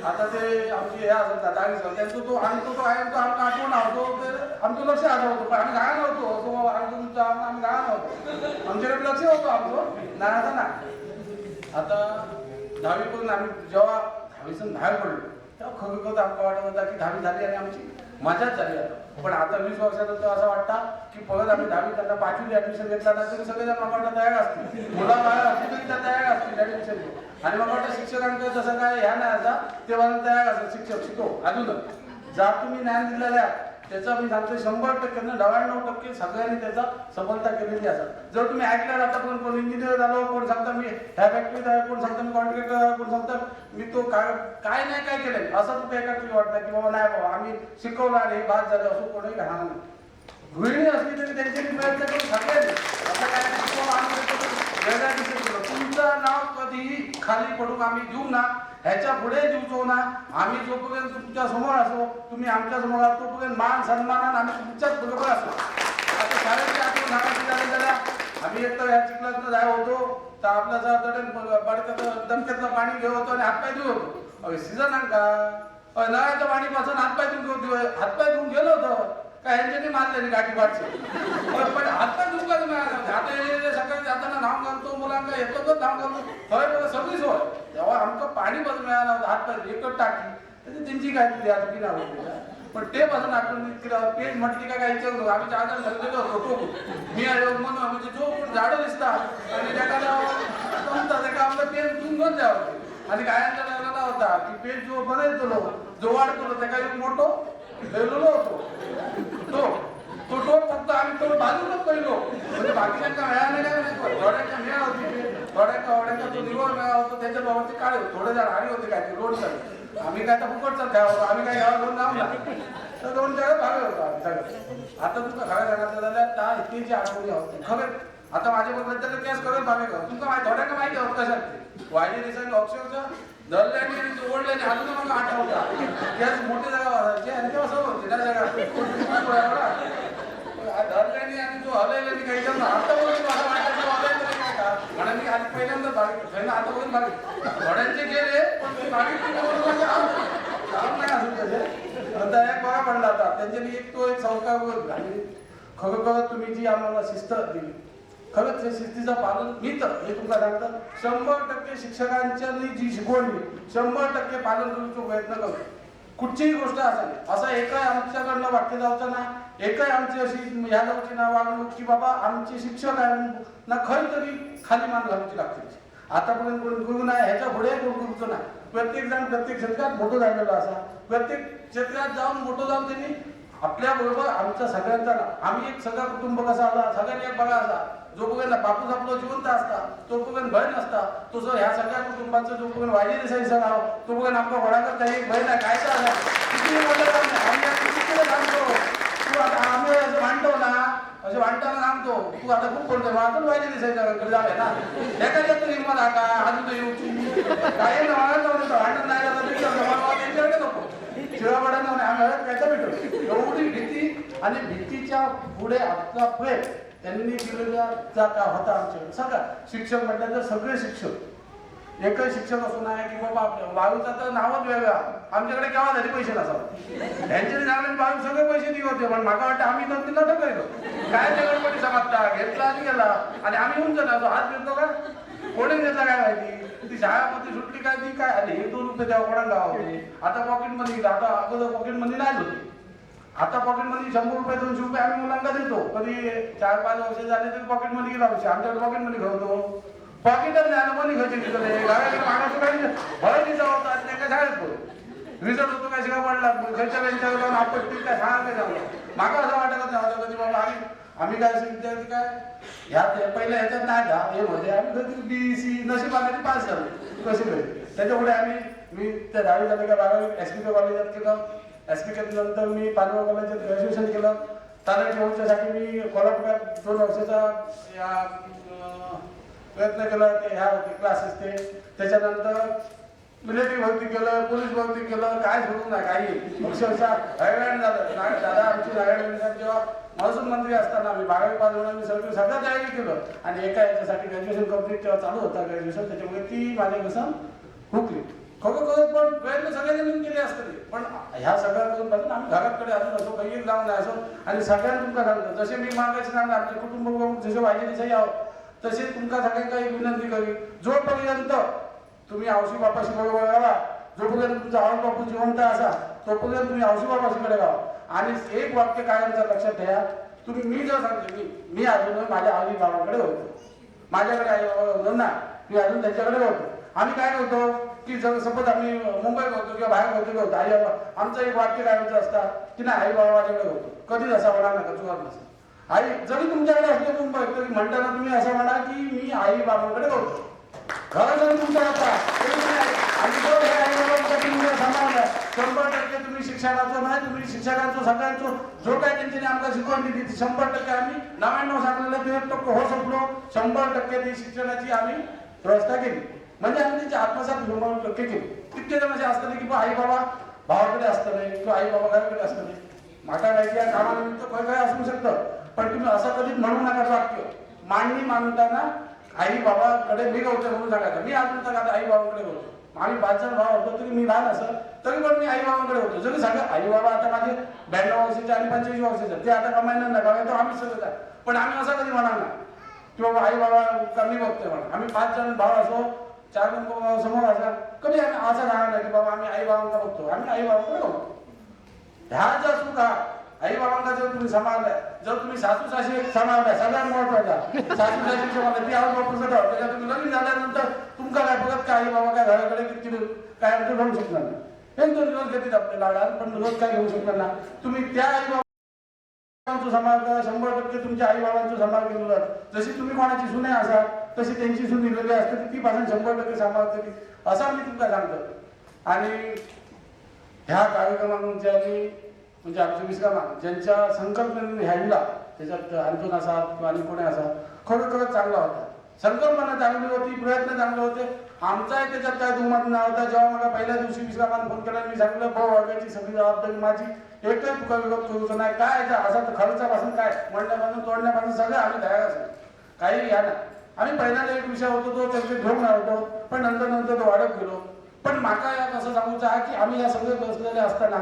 आता ते आमची हे असत ना डाळी त्यांचं तो आमचं तो आहे तो आमचा आठवण होतो तर आमचं लक्ष आठवतो पण आम्ही गाणं नव्हतो तो आमचं आम्ही गाणं नव्हतो आमच्याकडे लक्ष होतं आमचं नाही आता ना आता 10वी करून आम्ही जेव्हा 10वीतून बाहेर पडलो तेव्हा खरोखर आमका वाटत होता की 10वी झाली आणि आमची मजाच झाली आता पण आता 20 वर्षानंतर असं वाटतं की परत आम्ही 10वी त्यांना 5वी ऍडमिशन घेतला ना तरी सगळेजण मला वाटतं तयार असतील मुला बाहेर असतील तरी त्या तयार असतील ऍडमिशन घेऊन आणि मला वाटतं शिक्षकांकडे तसं काय ह्या नाही असा तेव्हा तयार असेल शिक्षक शिकव अजूनच जर तुम्ही ज्ञान दिलेलं आहे त्याचा मी सांगतो 100% 99% सगळ्यांनी त्याचा सफलता केलेली असतात जर तुम्ही ऐकलं आतापर्यंत कोण इंजिनियर झालो कोण सांगता मी ह्या फॅक्टरीत आहे कोण सांगता मी कॉन्ट्रॅक्टर आहे कोण सांगता मी तो काय नाही काय केलं असं तुला एका तुला वाटतं की बाबा नाही बाबा आम्ही शिकवलं आणि हे बाद झालं असं कोणीही राहणार नाही गृहिणी असली तरी त्यांच्यानी प्रयत्न करून सगळ्यांनी असं काय नाही शिकवलं आम्ही वेगळ्या दिशेत गेलो तुमचं नाव कधीही खाली पडून आम्ही देऊ ना ह्याच्या पुढे जीवचो ना आम्ही जोपर्यंत तुमच्या समोर असो तुम्ही आमच्या समोर असो तोपर्यंत मान सन्मानानं आम्ही तुमच्याच बरोबर असो आता शाळेची आठवण सांगायची झाली त्याला आम्ही एक तर ह्या चिखलातनं जाय होतो तर आपला बडक्यात दमक्यातलं पाणी घेऊ होतो आणि हातपाय धुवू होतो अरे सीझन का नळ्याचं पाणी पासून हातपाय धुवून हातपाय धुवून गेलो होतो काय ह्यांच्यानी मारले गाठी पाठचे पण हातपाय धुवून का तुम्ही आता सकाळी जाताना नाव घालतो मुलांना येतो तर नाव घालतो हय मला सगळी सोय तेव्हा आमचं पाणी पण मिळालं होतं हातपाय एकच टाकी तर त्यांची काय दिली आता की नाव पण ते पासून आपण पेज म्हटली का काय विचारतो आम्ही 4 जण ठरलेलो होतो मी म्हणून म्हणजे जो पण झाडं दिसतात आणि त्याला आपलं पेज घेऊन द्यावं आणि गायांचा लागलेला होता की पेज जो बनायचो जो वाढतो त्या काही मोठो ठेवलेलो होतो तो फक्त आम्ही तो बाजूलाच पहिलो म्हणजे बाकीच्यांना मिळाले नाही थोड्याच्या मिळा होती थोड्याचा तो निवड मिळा होता त्याच्या बाबतीत काळे थोडे जण आणि होते काय रोड चालू आम्ही काय तर फुकटचा ठेवा होतो आम्ही काय गावा घेऊन लावला तर 2 जण भावे होतो आम्ही सगळं आता तुमचा खऱ्या सांगायचं झाल्या त्या इतकीची आठवणी होते खरं आता माझ्याबरोबर केस करत भावे का तुमका माहिती थोड्या का माहिती होत कशात वायली देशाने ऑप्शनचं धरल्याने आणि जोडल्याने अजून मला आठवता गॅस मोठी जागा वाजायची आणि तेव्हा सर्व होते त्या जागा धरल्याने आणि जो हलायला काही जण आता बोलून मला वाटायचं हलायचं काय का म्हणा मी आधी पहिल्यांदा भाग आता बोलून भाग थोड्यांचे गेले पण ते भाग नाही असून त्याचे आता एक बघा पडला आता त्यांच्यानी एक चौका आणि खरोखर तुम्ही जी आम्हाला शिस्त दिली खरंच या शिस्तीचं पालन मी तर हे तुम्हाला सांगतो 100% शिक्षकांच्या जी शिकवणी 100% पालन करण्याचा प्रयत्न करतो कुठचीही गोष्ट असावी असा एकही आमच्याकडनं वाक्य जायचं ना एकही आमची अशी ह्या जाऊची ना वागणूक की बाबा आमचे शिक्षक आहे ना खरी तरी खाली मान घालूची लागते आतापर्यंत कोणी गुरु नाही ह्याच्या पुढे कोण गुरुचं नाही प्रत्येक जण प्रत्येक क्षेत्रात मोठं झालेलं असा प्रत्येक क्षेत्रात जाऊन मोठं जाऊन त्यांनी आपल्या बरोबर आमच्या सगळ्यांचा आम्ही एक सगळा कुटुंब कसा आला सगळ्यांनी एक बघा असा जोपर्यंत बापूस आपलं जिवंत असता तोपर्यंत बहीण असता तो जर ह्या सगळ्या कुटुंबाचं जोपर्यंत वायली देसाईचं नाव तोपर्यंत आपल्या वडाकर काही एक बहीण आहे काय तर किती आम्ही किती सांगतो तू आता आम्ही असं मांडतो ना असं वाटताना सांगतो तू आता खूप बोलतोय मला पण वायली देसाईचं जावे ना एखाद्या तरी मला का अजून येऊची काही वाटत नाही त्यांच्याकडे नको शिवापडायला आम्ही त्याचा भेटतो एवढी भीती आणि भीतीच्या पुढे आपला प्रेम त्यांनी दिलेला का होता आमच्याकडे सगळा शिक्षक म्हटलं तर सगळे शिक्षक एकही शिक्षक असो नाही की बाबा आपल्या बाळूचा तर नावच वेगळा आमच्याकडे केव्हा झाले पैसे नसावं त्यांच्या नावाने बाळू सगळे पैसे दिले होते पण मला वाटतं आम्ही तर तिला ठकायलो काय ते गणपती समाजता घेतला आणि गेला आणि आम्ही होऊन जातो हात घेतलो का कोणी घेतला काय माहिती ती शाळामध्ये सुटली काय ती काय आली 1-2 रुपये तेव्हा कोणा गावामध्ये आता पॉकेट मनी आता अगोदर पॉकेट मनी नाही होती आता पॉकेट मनी 100 रुपये 200 रुपये आम्ही मुलांना देतो कधी 4-5 वर्ष झाले तरी पॉकेट मनी गेला वर्षी आमच्याकडे पॉकेट मनी घेतो पॉकेटच नाही मनी घ्यायची तिकडे मागायचं काही भय दिसा होता आणि त्या शाळेत बोल रिझल्ट होतो काय शिका पडला घरच्या त्यांच्या जाऊन आपत्ती काय सांगा काय झालं मागा असं वाटत नाही कधी बाबा आम्ही काय असं विद्यार्थी काय ह्या पहिल्या ह्याच्यात नाही का हे म्हणजे आम्ही कधी BC नशिबाने पास झालो कशी काही त्याच्यापुढे मी त्या 10वी झाले का 12वी SPK कॉलेजात केलं SPK नंतर मी पालवा कॉलेजात ग्रॅज्युएशन केलं तालुक्याच्या होण्यासाठी मी कोल्हापुरात 2 वर्षाचा या प्रयत्न केला ते ह्या होते क्लासेस ते त्याच्यानंतर मिलिटरी भरती केलं पोलीस भरती केलं काय सोडून नाही काही अक्षरशः हैराण झालं दादा आमची नारायण जेव्हा महसूल मंत्री असताना मी 12वी पास होऊन मी सगळं तयारी केलं आणि एका याच्यासाठी ग्रॅज्युएशन कम्प्लीट तेव्हा चालू होता ग्रॅज्युएशन त्याच्यामुळे ती माझ्या कसं हुकली खरोखर पण प्रयत्न सगळ्यांनी केले असते पण ह्या सगळ्या करून पासून आम्ही घराकडे अजून असो काही एक जाऊन असो आणि सगळ्यांना तुमका सांगतो जसे मी मागायचे सांगतो आमचे कुटुंब प्रमुख जसे पाहिजे तसे यावं तसे तुमका सगळ्यांना एक विनंती करी जोपर्यंत तुम्ही औषधी बापाशी बरोबर राहा जोपर्यंत तुमचा आवड बापू जिवंत असा तोपर्यंत तुम्ही औषधी बापाशीकडे राहा आणि एक वाक्य कायमचा लक्षात ठेवा तुम्ही मी जर सांगतो मी अजून माझ्या आई बाबाकडे होतो माझ्याकडे आई बाबा होतो ना मी अजून त्यांच्याकडे होतो आम्ही काय करतो की जर सपोज आम्ही मुंबईत होतो किंवा बाहेर होतो आई बाबा आमचं एक वाक्य कायमचं असतं की नाही आई बाबा माझ्याकडे होतो कधीच असा म्हणा नका चुकत नसतं आई जरी तुमच्याकडे असले मुंबईत तरी म्हणताना तुम्ही असं म्हणा की मी आई बाबाकडे होतो घर जरी तुमचा होता तरी तुम्ही आणि जो हे आई बाबा तुम्ही सांभाळला 100% तुम्ही शिक्षणाचं नाही तुम्ही शिक्षकांचं सगळ्यांचं जो काय त्यांनी आम्हाला शिकवण दिली ती 100% आम्ही 99 सांगलेलं ते 1% हो शकलो 100% ती शिक्षणाची आम्ही व्यवस्था केली म्हणजे आम्ही त्याची आत्मसात 100% केली किती जण असे असतात की आई बाबा भावाकडे असतं नाही किंवा आई बाबा घराकडे असतं नाही माता काय कामानिमित्त काय असू शकतं पण तुम्ही असं कधीच म्हणू नका वाक्य मांडणी मांडताना आई बाबाकडे मी गवतो म्हणून सांगायचं मी अजून तर आई बाबाकडे होतो आम्ही 5 जण भाव होतो तरी मी लहान असं तरी पण मी आई बाबाकडे होतो जरी सांगा आई बाबा आता माझे 92 वर्षाचे आणि 25 वर्षाचे ते आता कमायला नाही बघा तो आम्ही सगळं पण आम्ही असं कधी म्हणा ना किंवा आई बाबा कमी बघतोय म्हणा आम्ही 5 जण भाव असो 4 जण समोर असा कधी आम्ही असं राहणार नाही की बाबा आम्ही आई बाबांना बघतो आम्ही आई बाबाकडे बघतो ह्या जर सुद्धा आई बाबांना जर तुम्ही सांभाळलाय जर तुम्ही सासू साशी सांभाळलाय सगळ्यात महत्वाचा सासू साशी सांभाळलाय ती आवड बापूच त्याच्या तुम्ही लग्न झाल्यानंतर तुमका काय बघत काय आई बाबा काय घराकडे किती काय आमचं घेऊ शकणार नाही 1-2 दिवस घेतील आपले लाडात पण रोज काय घेऊ शकणार ना तुम्ही त्या आई बाबांचं सांभाळ करा 100% तुमच्या आई बाबांचं सांभाळ केलं जात जशी तुम्ही कोणाची सुने असाल तशी त्यांची सून दिलेली असते ती पासून 100% सांभाळते असा मी तुमका सांगतो आणि ह्या कार्यक्रमांच्या म्हणजे आमचे विश्रामा ज्यांच्या संकल्पनेने ह्याला त्याच्यात अंतून असा किंवा आणि कोणी असा खरोखरच चांगला होता संकल्पना चांगली होती प्रयत्न चांगले होते आमचाही त्याच्यात काय दुमत न होता जेव्हा मला पहिल्या दिवशी विश्रामाने फोन केला मी सांगितलं भाऊ वर्गाची सगळी जबाबदारी माझी एकही तुका विरोध करूचं नाही काय असा तर खर्चापासून काय म्हणण्यापासून तोडण्यापासून सगळं आम्ही तयार असतो काही या ना आम्ही पहिल्यांदा एक विषय होतो तो त्याचे घेऊन होतो पण नंतर तो वाढत गेलो पण माका या कसं सांगूचं आहे की आम्ही या सगळे बसलेले असताना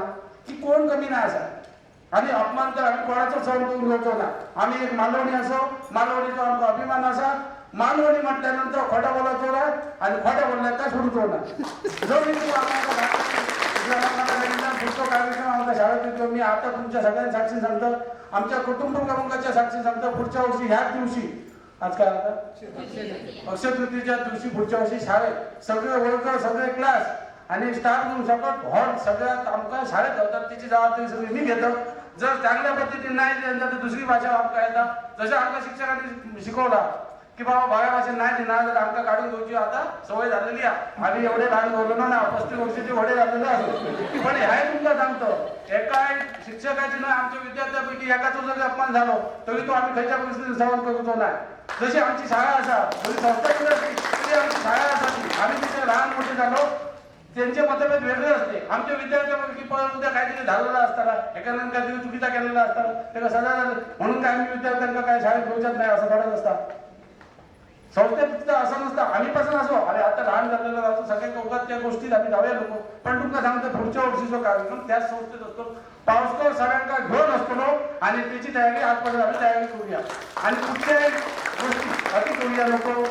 की कोण कमी नाही असा आणि अपमान तर आम्ही कोणाचा सहन करून घेतो ना आम्ही एक मालवणी असो मालवणीचा आमचा अभिमान असा मालवणी म्हटल्यानंतर खोटा बोलायचो ना आणि खोटा बोलल्यात का सोडतो ना जो मी पुढचा कार्यक्रम आमच्या शाळेत येतो मी आता तुमच्या सगळ्यांच्या साक्षी सांगतो आमच्या कुटुंब प्रमुखाच्या साक्षी सांगतो पुढच्या वर्षी ह्याच दिवशी आज काय आता अक्षय तृतीयेच्या दिवशी पुढच्या वर्षी शाळेत सगळे वर्ग सगळे क्लास आणि स्टाफ घेऊन सकट हॉल सगळ्यात आमका शाळेत होतात त्याची जबाबदारी सगळी मी घेतो जर चांगल्या पद्धतीने नाही त्यांचा तर दुसरी भाषा आमका येतात जसं आमच्या शिक्षकांनी शिकवला की बाबा भाव्या भाषेत नाही देणार तर आमका काढून घ्यायची आता सवय झालेली आहे आम्ही एवढे लहान बोललो ना 35 वर्षाचे वडे झालेले असतो पण हे तुमका सांगतो एका शिक्षकाची ना आमच्या विद्यार्थ्यापैकी एकाचा जर अपमान झालो तरी तो आम्ही खयच्या परिस्थितीत सहन करतो नाही जशी आमची शाळा असा जरी संस्था तरी आमची शाळा असावी आम्ही तिथे लहान मोठे झालो त्यांचे मतभेद वेगळे असते आमच्या विद्यार्थ्यांपैकी उद्या काहीतरी झालेलं असताना एखाद्याने काहीतरी चुकीचा केलेला असताना त्याला सजा झाली म्हणून काय आम्ही विद्यार्थ्यांना काय शाळेत घेऊच्यात नाही असं थोडंच असतात संस्थेत असं नसतं आम्ही पासून असो आणि आता लहान झालेलं असतो सगळ्या उगाच त्या गोष्टीत आम्ही जाऊया लोक पण तुमका सांगतो पुढच्या वर्षीचा कार्यक्रम त्याच संस्थेत असतो पावसाळा सगळ्यांना घेऊन असतो आणि त्याची तयारी आजपासून आम्ही तयारी करूया आणि कुठल्याही गोष्टी अति करूया लोक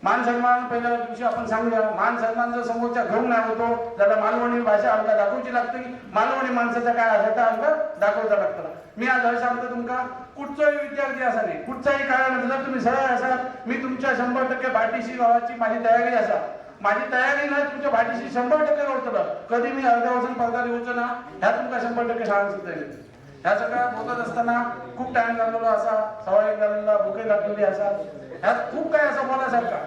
मान सन्मान पहिल्या दिवशी आपण सांगूया मान सन्मान जर समोरच्या घेऊन नाही होतो त्याला मालवणी भाषा आमका दाखवची लागते की मालवणी माणसाचा काय असेल आमका दाखवता लागतं मी आज सांगतो तुमका कुठचाही विद्यार्थी असा नाही कुठचाही काय जर तुम्ही सरळ असाल मी तुमच्या 100% पाठीशी गावाची माझी तयारी असा माझी तयारी नाही तुमच्या पाठीशी 100% होतं कधी मी अर्ध्या वर्षांनी पगार येऊचं ना ह्या तुमका 100% शाळा सुद्धा येईल ह्या सगळ्या बोलत असताना खूप टाइम लागलेला असा 1:15 झालेला भुके लागलेली असा ह्यात खूप काय असं बोलासारखा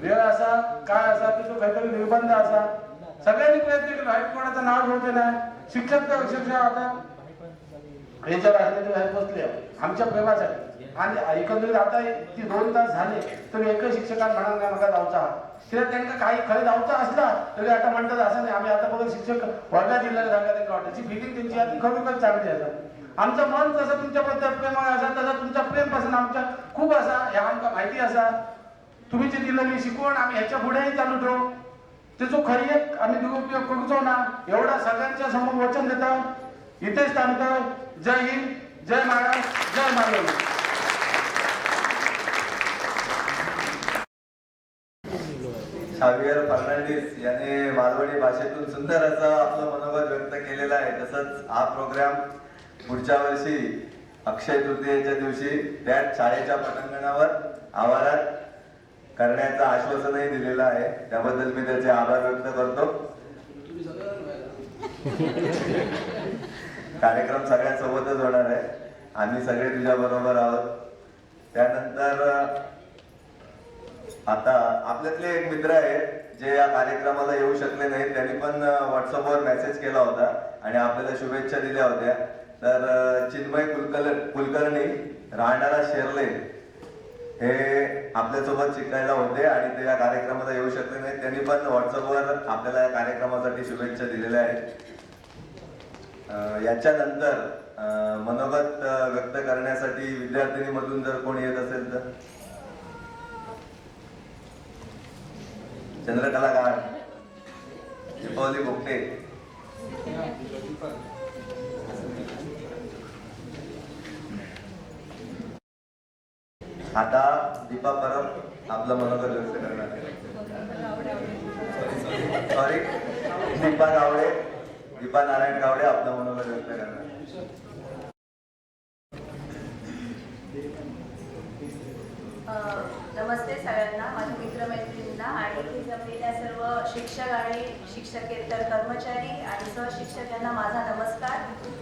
वेळ असा काय असा तिथं काहीतरी निर्बंध असा सगळ्यांनी प्रयत्न केला कोणाचं नाव घ्यायचे नाही शिक्षक तर अक्षरशः आता याच्यावर असले बसले आमच्या प्रेमासाठी आणि एकंदरीत आता ती 2 तास झाले तरी एकही शिक्षकांना म्हणा नाही मला जाऊचा तिला त्यांना काही खरं जाऊचा असला तरी आता म्हणतात असं नाही आम्ही आता बघा शिक्षक वर्गात जिल्ह्याला सांगा त्यांना वाटायची फिलिंग त्यांची आधी खरोखर चांगली असतात आमचं मन जसं तुमच्याबद्दल प्रेम असा तसं तुमचं प्रेम पासून आमच्या खूप असा ह्या आमका माहिती असा तुम्ही जे दिलेली शिकवण आम्ही ह्याच्या पुढेही चालू ठेवू त्याचो खरी एक आम्ही दुरुपयोग करूचो ना एवढा सगळ्यांच्या समोर वचन देतो. इथेच थांबतो. जय हिंद, जय महाराष्ट्र, जय मालवणी. शावियर फर्नांडिस याने मालवणी भाषेतून सुंदर असं आपलं मनोगत व्यक्त केलेलं आहे. तसंच हा प्रोग्राम पुढच्या वर्षी अक्षय तृतीयेच्या दिवशी त्याच शाळेच्या पटांगणावर आवारात करण्याचं आश्वासनही दिलेलं आहे. त्याबद्दल मी त्याचे आभार व्यक्त करतो. कार्यक्रम सगळ्यांसोबतच होणार आहे. आम्ही सगळे तुझ्या बरोबर आहोत. त्यानंतर आता आपल्यातले एक मित्र आहेत जे या कार्यक्रमाला येऊ शकले नाहीत. त्यांनी पण व्हॉट्सअपवर मेसेज केला होता आणि आपल्याला शुभेच्छा दिल्या होत्या. तर चिन्मय कुलकर्णी राहणारा शेर्ले हे आपल्यासोबत शिकायला होते आणि ते या कार्यक्रमाला येऊ शकले नाहीत. त्यांनी पण व्हॉट्सअपवर आपल्याला या कार्यक्रमासाठी शुभेच्छा दिलेल्या आहेत. याच्यानंतर मनोगत व्यक्त करण्यासाठी विद्यार्थिनीमधून जर कोणी येत असेल तर चंद्रकलाकार दीपावली बोगटे. आता दीपा परब आपलं मनोगत व्यक्त करणार आहे. सॉरी, दीपा गावडे, दीपा नारायण गावडे आपलं मनोगत व्यक्त करणार. नमस्ते सगळ्यांना, माझ्या मित्रमैत्रिणींना आणि इथे जमलेल्या सर्व शिक्षक आणि शिक्षकेतर कर्मचारी आणि सहशिक्षक यांना माझा नमस्कार.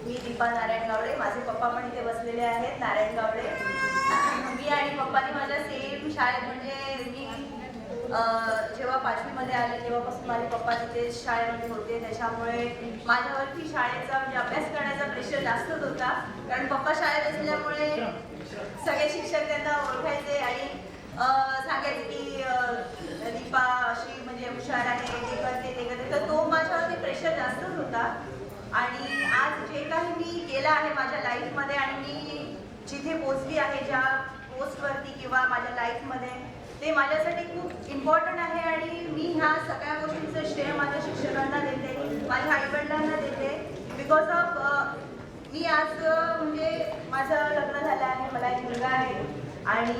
मी दीपा नारायण गावडे. माझे पप्पा पण इथे बसलेले आहेत, नारायण गावडे. मी आणि पप्पांनी माझ्या सेम शाळेत म्हणजे मी जेव्हा 5वीमध्ये आले तेव्हापासून माझे पप्पा तिथे शाळेमध्ये होते. त्याच्यामुळे माझ्यावरती शाळेचा म्हणजे अभ्यास करण्याचा प्रेशर जास्तच होता. कारण पप्पा शाळेत असल्यामुळे सगळे शिक्षक त्यांना ओळखायचे आणि सांगायचे की दीपा अशी म्हणजे हुशार आहे, ते करते ते करते. तर तो माझ्यावरती प्रेशर जास्तच होता. आणि आज जे काही मी केलं आहे माझ्या लाईफमध्ये आणि मी जिथे पोचली आहे ज्या पोस्टवरती किंवा माझ्या लाईफमध्ये, ते माझ्यासाठी खूप इम्पॉर्टंट आहे. आणि मी ह्या सगळ्या गोष्टींचं श्रेय माझ्या शिक्षकांना देते, माझ्या आईवडिलांना देते. बिकॉज ऑफ मी आज म्हणजे माझं लग्न झालं आहे, मला एक मुलगा आहे आणि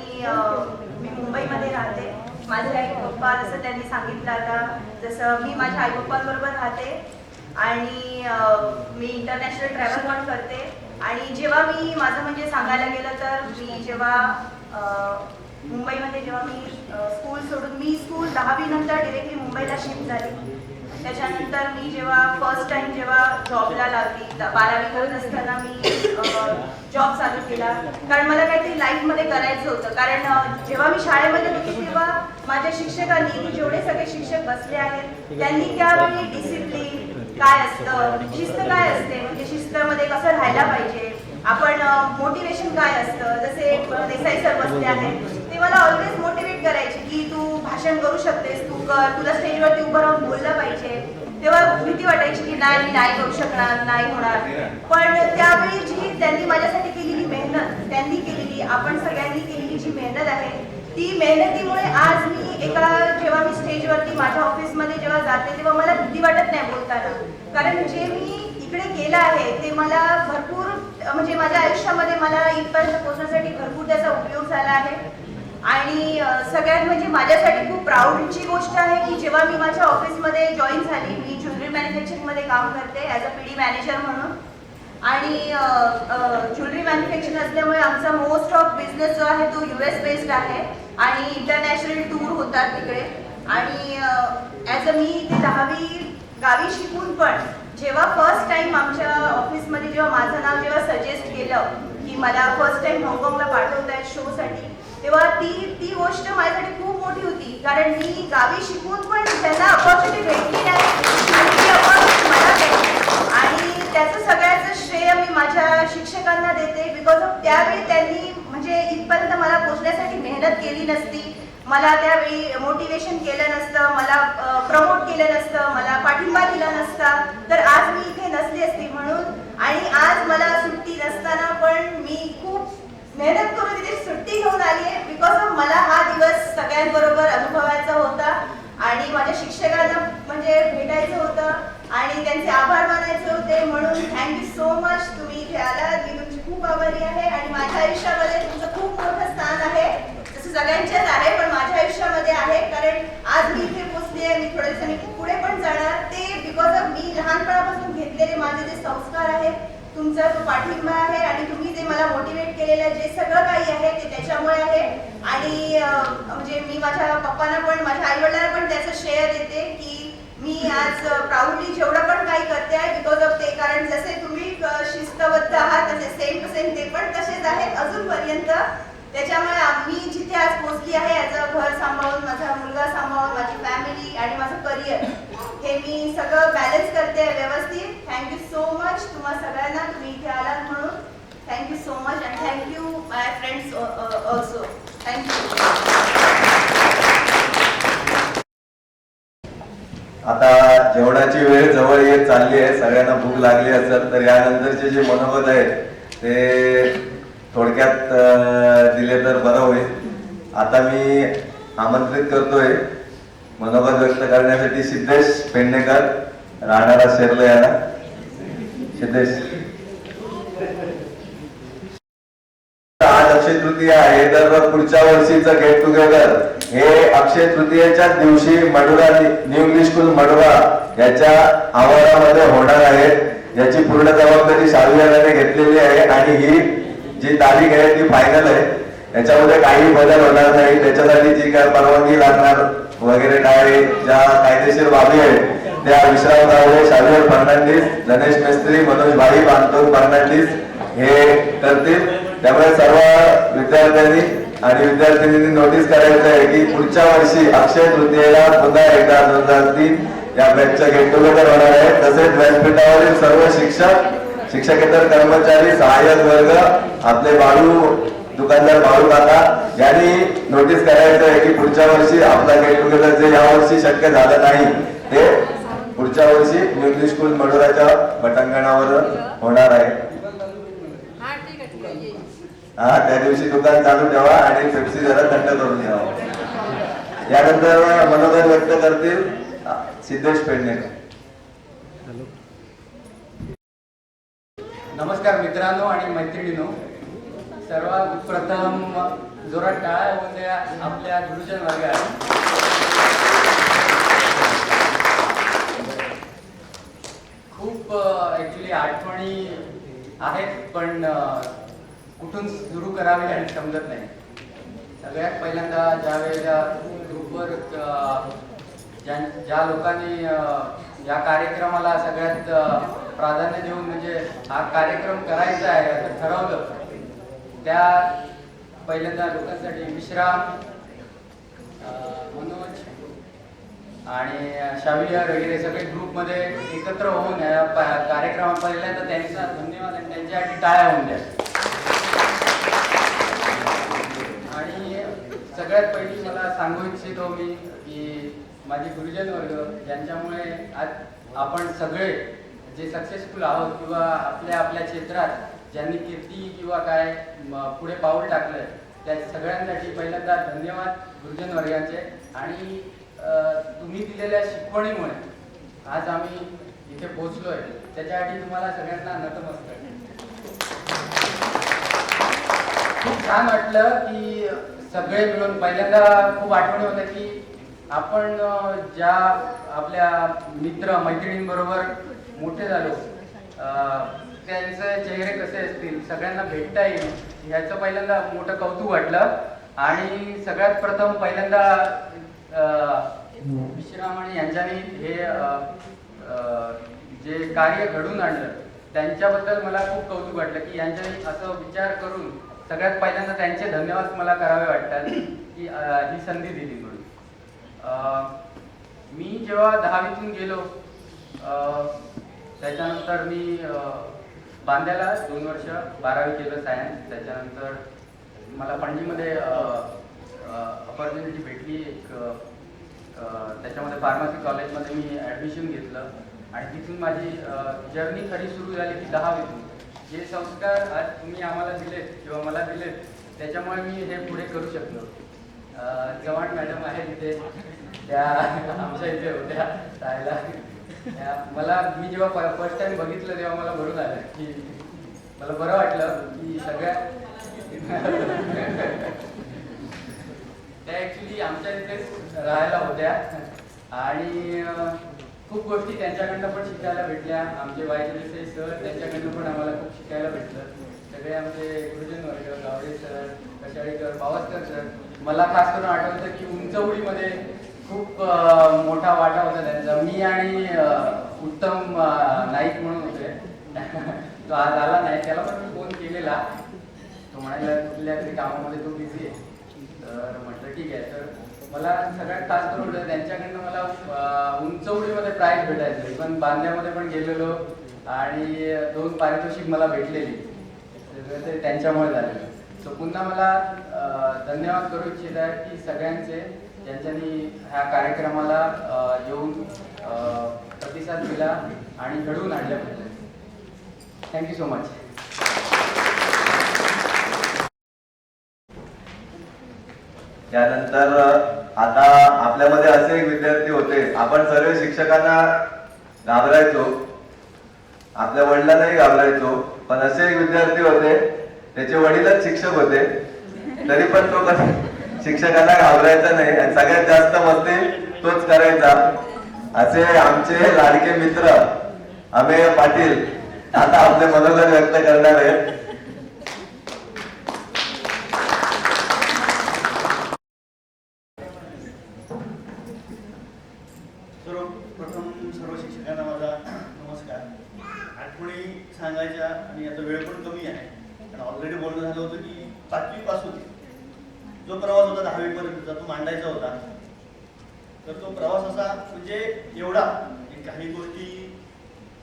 मी मुंबईमध्ये राहते. माझे आई पप्पा जसं त्यांनी सांगितलं आता, जसं मी माझ्या आई पप्पांबरोबर राहते आणि मी इंटरनॅशनल ट्रॅव्हल पण करते. आणि जेव्हा मी माझं म्हणजे सांगायला गेलं तर मी जेव्हा मुंबईमध्ये जेव्हा मी स्कूल सोडून मी स्कूल 10वी नंतर डिरेक्टली मुंबईला शिफ्ट झाली. त्याच्यानंतर मी जेव्हा फर्स्ट टाइम जेव्हा जॉबला लागली 12वी करत असताना मी जॉब चालू केला. कारण मला काहीतरी लाईफमध्ये करायचं होतं. कारण जेव्हा मी शाळेमध्ये होती तेव्हा माझ्या शिक्षकांनी, जेवढे सगळे शिक्षक बसले आहेत, त्यांनी त्यावेळी डिसिप्लिन काय असतं, शिस्त काय असते, म्हणजे शिस्तमध्ये कसं राहायला पाहिजे, आपण मोटिवेशन काय असतं, जसे देसाई सर बसले आहेत ते मला ऑलवेज मोटिवेट करायचे की तू भाषण करू शकतेस, तू कर, तुला स्टेजवरती उभं राहून बोललं पाहिजे. तेव्हा भीती वाटायची की नाही, मी नाही करू शकणार, नाही होणार. पण त्यावेळी जी त्यांनी माझ्यासाठी केलेली मेहनत, त्यांनी केलेली, आपण सगळ्यांनी केलेली जी मेहनत आहे, ती मेहनतीमुळे आज मी जेव्हा मी स्टेजवरती माझ्या ऑफिसमध्ये जेव्हा जाते तेव्हा मला भीती वाटत नाही बोलताना. कारण जे मी इकडे केलं आहे ते मला भरपूर म्हणजे माझ्या आयुष्यामध्ये मला इथपर्यंत पोहोचण्यासाठी भरपूर त्याचा उपयोग झाला आहे. आणि सगळ्यात म्हणजे माझ्यासाठी खूप प्राऊडची गोष्ट आहे की जेव्हा मी माझ्या ऑफिसमध्ये जॉईन झाली, मी ज्वेलरी मॅन्युफॅक्चरिंगमध्ये काम करते ॲज अ PD मॅनेजर म्हणून. आणि ज्वेलरी मॅन्युफॅक्चरिंग असल्यामुळे आमचा मोस्ट ऑफ बिझनेस जो आहे तो US बेस्ड आहे आणि इंटरनॅशनल टूर होतात तिकडे. आणि ॲज अ मी इथे 10वी गावी शिकून पण जेव्हा फर्स्ट टाइम आमच्या ऑफिसमध्ये जेव्हा माझं नाव जेव्हा सजेस्ट केलं की मला फर्स्ट टाइम हाँगकाँगला पाठवत आहेत शोसाठी, तेव्हा ती गोष्ट माझ्यासाठी खूप मोठी होती. कारण मी गावी शिकून पण त्यांना अपॉर्च्युनिटी भेटली नाही आणि ती अपॉर्च्युनिटी मला भेटली. आणि त्याचं सगळ्याचं श्रेय मी माझ्या शिक्षकांना देते. बिकॉज ऑफ त्यावेळी त्यांनी म्हणजे इथपर्यंत मला पोचण्यासाठी मेहनत केली नसती, मला त्यावेळी मोटिवेशन केलं नसतं, मला प्रमोट केलं नसतं, मला पाठिंबा दिला नसता, तर आज मी इथे नसली असती. म्हणून आणि आज मला सुट्टी नसताना पण मी खूप मेहनत करून तिथे सुट्टी घेऊन आली आहे. बिकॉज ऑफ मला हा दिवस सगळ्यांबरोबर अनुभवायचा होता आणि माझ्या शिक्षकांना आभार मानायचे होते, म्हणून थँक्यू सो मच. तुम्ही इथे आलात, मी तुमची खूप आभारी आहे आणि माझ्या आयुष्यामध्ये तुमचं खूप मोठं स्थान आहे. तसं सगळ्यांचेच आहे, पण माझ्या आयुष्यामध्ये आहे, कारण आज मी इथे पोहोचली आहे. मी थोड्या दिवसांनी पुढे पण जाणार, ते बिकॉज ऑफ मी लहानपणापासून घेतलेले माझे जे संस्कार आहेत, तुमचा जो पाठिंबा आहे आणि तुम्ही जे मला मोटिवेट केलेलं जे सगळं काही आहे ते त्याच्यामुळे आहे. आणि म्हणजे मी माझ्या पप्पांना पण, माझ्या आईवडिलांना पण त्याचं श्रेय देते की मी आज प्राऊडली जेवढं पण काही करते आहे बिकॉज ऑफ ते. कारण जसे तुम्ही शिस्तबद्ध आहात तसे सेम टू सेम ते पण तसेच आहेत अजूनपर्यंत. त्याच्यामुळे मी जिथे आज पोहोचली आहे, याचं घर सांभाळून, माझा मुलगा सांभाळून, माझी फॅमिली आणि माझं करिअर, हे मी सगळं बॅलन्स करते व्यवस्थित. थँक्यू सो मच तुम्हा सगळ्यांना, तुम्ही इथे आलात म्हणून. Thank you so much and thank you my friends also. Thank you. आता जेवणाची वेळ जवळ येत चालली आहे, सगळ्यांना भूक लागली असेल तर यानंतरचे जे मनोगत आहेत ते थोडक्यात दिले तर बरं होईल. आता मी आमंत्रित करतोय मनोगत व्यक्त करण्यासाठी सिद्धेश पेडणेकर, राहणारा शेर्ले यांना. सिद्धेश. आज अक्षय तृतीया आहे, तर पुढच्या वर्षीचं गेट टुगेदर हे अक्षय तृतीयेच्या दिवशी मडुरा, न्यू इंग्लिश स्कूल मडुरा याच्या आवारामध्ये होणार आहे. याची पूर्ण जबाबदारी शालू घेतलेली आहे आणि ही जी तारीख आहे ती फायनल आहे. याच्यामध्ये काही बदल होणार नाही. त्याच्यासाठी जी काय परवानगी लागणार वगैरे काय ज्या कायदेशीर बाबी आहेत त्या विश्राम गावडे, शालेय फर्नांडिस, गणेश मिस्त्री, मनोज भाई, बांतोर फर्नांडिस हे करतील. त्यामुळे सर्व विद्यार्थ्यांनी आणि विद्यार्थिनींनी नोटीस करायचं आहे की पुढच्या वर्षी अक्षय तृतीयेला पुन्हा एकदा 2003 या बॅचचं गेट टुगेदर होणार आहे. तसेच व्यासपीठावरील सर्व शिक्षक, शिक्षकेतर कर्मचारी, सहाय्यक वर्ग, आपले बाळू दुकानदार बाळू काका यांनी नोटीस करायचं आहे की पुढच्या वर्षी आपला गेट टुगेदर जे यावर्षी शक्य झालं नाही ते पुढच्या वर्षी न्यू इंग्लिश स्कूल मडुराच्या पटांगणावर होणार आहे. हा, त्या दिवशी दुकान चालू ठेवा आणि पेप्सी जरा थंड करून घ्यावा. यानंतर मनोगत व्यक्त करतील सिद्धेश पेडणेकर. नमस्कार मित्रांनो आणि मैत्रिणींनो. सर्वात प्रथम जोरात टाळ्या होऊन द्या आपल्या गुरुजन वर्गात. खूप ॲक्च्युली आठवणी आहेत, पण कुठून सुरू करावे आणि समजत नाही. सगळ्यात पहिल्यांदा ज्या वेळेला ग्रुपवर ज्या लोकांनी या कार्यक्रमाला सगळ्यात प्राधान्य देऊन म्हणजे हा कार्यक्रम करायचा आहे असं ठरवलं, त्या पहिल्यांदा लोकांसाठी विश्राम, मनोज आणि शावियर वगैरे सगळे ग्रुपमध्ये एकत्र होऊन या कार्यक्रम पहिल्यांदा त्यांचा धन्यवाद आणि त्यांच्यासाठी टाळ्या होऊन द्या. आणि सगळ्यात पहिली मला सांगू इच्छितो मी की माझे गुरुजन वर्ग ज्यांच्यामुळे आज आपण सगळे जे सक्सेसफुल आहोत किंवा आपल्या क्षेत्रात ज्यांनी कीर्ती किंवा काय पुढे पाऊल टाकलं, त्या सगळ्यांसाठी पहिल्यांदा धन्यवाद गुरुजन वर्गांचे. आणि तुम्ही दिलेल्या शिकवणीमुळे आज आम्ही इथे पोहोचलोय, त्याच्यासाठी तुम्हाला सगळ्यांना नतमस्तक. खूप छान वाटलं की सगळे मिळून पहिल्यांदा खूप आठवणी होत्या की आपण ज्या आपल्या मित्र मैत्रिणींबरोबर मोठे झालो, त्यांचे चेहरे कसे असतील, सगळ्यांना भेटता येईल ह्याचं पहिल्यांदा मोठं कौतुक वाटलं. आणि सगळ्यात प्रथम पहिल्यांदा विश्राम आणि यांच्यानी हे जे कार्य घडून आणलं त्यांच्याबद्दल मला खूप कौतुक वाटलं की यांच्यानी असं विचार करून सगळ्यात पहिल्यांदा त्यांचे धन्यवाद मला करावे वाटतात की ही संधी दिली म्हणून. मी जेव्हा 10वीतून गेलो त्याच्यानंतर मी बांद्याला 2 वर्ष 12वी केलं सायन्स. त्याच्यानंतर मला पणजीमध्ये अपॉर्च्युनिटी भेटली एक, त्याच्यामध्ये फार्मसी कॉलेजमध्ये मी ॲडमिशन घेतलं आणि तिथून माझी जर्नी खरी सुरू झाली की 10वीतून. जे संस्कार आज तुम्ही आम्हाला दिलेत किंवा मला दिलेत त्याच्यामुळे मी हे पुढे करू शकलो. चव्हाण मॅडम आहे तिथे, त्या आमच्या इथे होत्या राहायला. मी जेव्हा फर्स्ट टाइम बघितलं तेव्हा मला भरून आलं की मला बरं वाटलं की सगळ्या त्या ॲक्च्युली आमच्या इथेच राहायला होत्या आणि खूप गोष्टी त्यांच्याकडनं पण शिकायला भेटल्या. आमचे वायचे देसाई सर त्यांच्याकडनं पण आम्हाला खूप शिकायला भेटलं. सगळे आमचे गुरुजन वर्ग, गावडे सर, कशाळीकर, पावसकर सर, मला खास करून आठवतं की उंचवडीमध्ये खूप मोठा वाटा होता त्यांचा. मी आणि उत्तम नाईक म्हणून होते तो आज आला नाही, त्याला पण मी फोन केलेला. तो म्हणाला कुठल्या तरी कामामध्ये तो बिझी आहे. तर म्हटलं ठीक आहे. तर मला सगळ्यात खास करून त्यांच्याकडनं मला उंचवडीमध्ये प्राईज भेटायचं. इव्हन बांद्यामध्ये पण गेलेलो आणि 2 पारितोषिक मला भेटलेली. ते त्यांच्यामुळे झालेलं. सो पुन्हा मला धन्यवाद करू इच्छित आहे की सगळ्यांचे ज्यांच्यानी ह्या कार्यक्रमाला येऊन प्रतिसाद दिला आणि घडवून आणल्याबद्दल. Thank you so much. त्यानंतर आता आपल्यामध्ये असे एक विद्यार्थी होते, आपण सर्व शिक्षकांना घाबरायचो, आपल्या वडिलांनाही घाबरायचो, पण असे एक विद्यार्थी होते त्याचे वडीलच शिक्षक होते, तरी पण तो शिक्षकांना घाबरायचा नाही आणि सगळ्यात जास्त मस्ती तोच करायचा. असे आमचे लाडके मित्र अमेय पाटील आता आपले मनोगत व्यक्त करणार आहेत. सर्वप्रथम सर्व शिक्षकांना माझा नमस्कार. आठवणी सांगायच्या आणि आता वेळ पण कमी आहे कारण ऑलरेडी बोलणं झालं होतं की 5वी पासून जो प्रवास होता 10वी पर्यंतचा तो मांडायचा होता. तर तो प्रवास असा म्हणजे एवढा की काही गोष्टी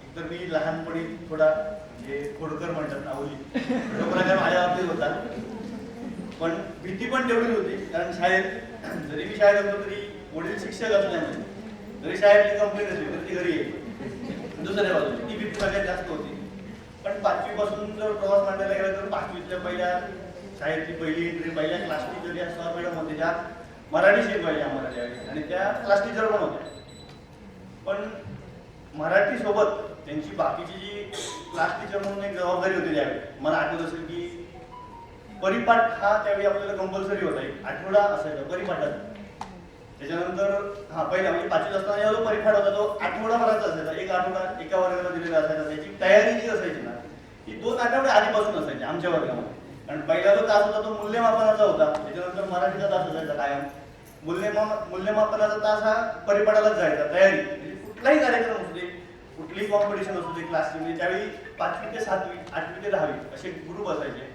एकतर मी लहानपणी थोडा म्हणजे खोडकर म्हणतात नावली तो प्रकार माझ्या बाबतीत होता. पण भीती पण तेवढीच होती कारण शाळेत जरी मी शाळेत होतो तरी वडील शिक्षक असल्यामुळे जरी शाळेतली कंप्लेंट असली तर ती घरी येईल. दुसऱ्या बाजूला ती भीती सगळ्यात जास्त होती. पण 5वी पासून जर प्रवास मांडायला गेला तर 5वीतल्या पहिल्या शाळेतली पहिली एंट्री पहिल्या क्लास टीचर या सर मॅडम होते ज्या मराठी शिकवायच्या आम्हाला त्यावेळी आणि त्या क्लास टीचर पण होत्या. पण मराठी सोबत त्यांची बाकीची जी क्लास टीचर म्हणून एक जबाबदारी होती त्यावेळी. मला आठवत असेल की परिपाठ हा त्यावेळी आपल्याला कंपल्सरी होता. एक आठवडा असायचा परिपाठाचा. त्याच्यानंतर पहिला म्हणजे 5वीत असताना जो परिपाठ होता तो आठवडाभराचा असायचा. एक आठवडा एका वर्गाला दिलेला असायचा. त्याची तयारी जी असायची ना ती 2 आठवडे आधीपासून असायची आमच्या वर्गामध्ये. कारण पहिला जो तास होता तो मूल्यमापनाचा होता. त्याच्यानंतर मराठीचा तास असायचा कायम. मूल्यमापनाचा तास हा परिपाठालाच जायचा. तयारी म्हणजे कुठलाही कार्यक्रम असू दे, कुठलीही कॉम्पिटिशन असू दे क्लासची, म्हणजे त्यावेळी 5वी ते 7वी 8वी ते 10वी असे ग्रुप असायचे.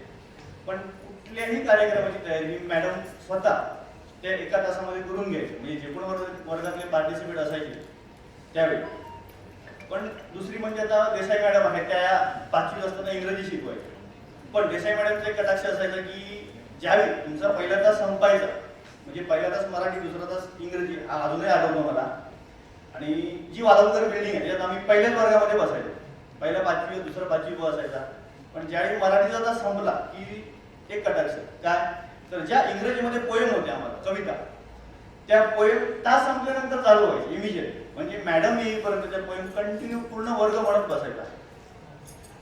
पण कुठल्याही कार्यक्रमाची तयारी मॅडम स्वतः त्या एका तासामध्ये करून घ्यायचे. म्हणजे जे पण वर्गातले पार्टिसिपेट असायचे त्यावेळी. पण दुसरी म्हणजे आता देसाई मॅडम आहेत त्या 5वीत असताना इंग्रजी शिकवायच्या. पण देसाई मॅडमचा एक कटाक्ष असायचा की ज्यावेळी तुमचा पहिला तास संपायचा म्हणजे पहिला तास मराठी दुसरा तास इंग्रजी हा अजूनही आठवतो मला. आणि जी वालंकर बिल्डिंग आहे त्याच्यात आम्ही पहिल्याच वर्गामध्ये बसायचो. पहिला 5वी दुसरा 5वी असायचा. पण ज्यावेळी मराठीचा तास संपला की एक कटाक्ष काय तर ज्या इंग्रजीमध्ये पोएम होत्या आम्हाला कविता त्या पोएम तास संपल्यानंतर चालू व्हायचे इमिजिएट. म्हणजे मॅडम येईपर्यंत त्या पोएम कंटिन्यू पूर्ण वर्ग म्हणत बसायचा.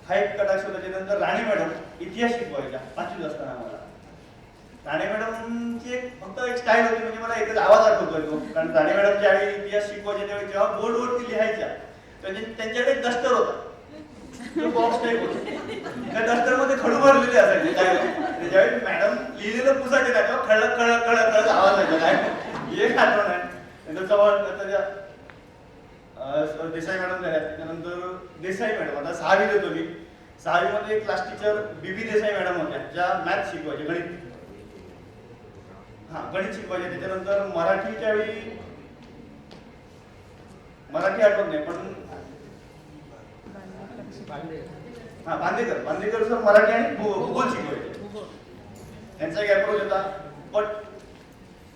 हा एक कटाक्ष होता. त्यानंतर राणे मॅडम इतिहास शिकवायच्या 5वीत असताना आम्हाला. राणे मॅडमची फक्त एक स्टाईल होती म्हणजे मला एकच आवाज आठवतोय तो. कारण राणे मॅडम ज्यावेळी इतिहास शिकवायचे त्यावेळी जेव्हा बोर्डवरती लिहायच्या त्यांच्याकडे एक डस्टर होता. तो बॉक्स टाईप होता. त्या डस्टरमध्ये खडू भरलेले असायचे काय. ज्यावेळी मॅडम लिहिलेलं पुसायचे ना तेव्हा खळक खळक खळक खळक आवाज यायचा काय एक आठवण आहे. देसाई मॅडम झाल्या. त्याच्यानंतर देसाई मॅडम आता 6वीत होतो मी. 6वीमध्ये class teacher B B Desai madam होत्या ज्या मॅथ्स शिकवायचे गणित गणित शिकवायचे. त्याच्यानंतर मराठीच्या वेळी मराठी आठवत नाही पण बांदेकर सर मराठी आणि भूगोल शिकवायचे. त्यांचा एक अप्रोच होता. पण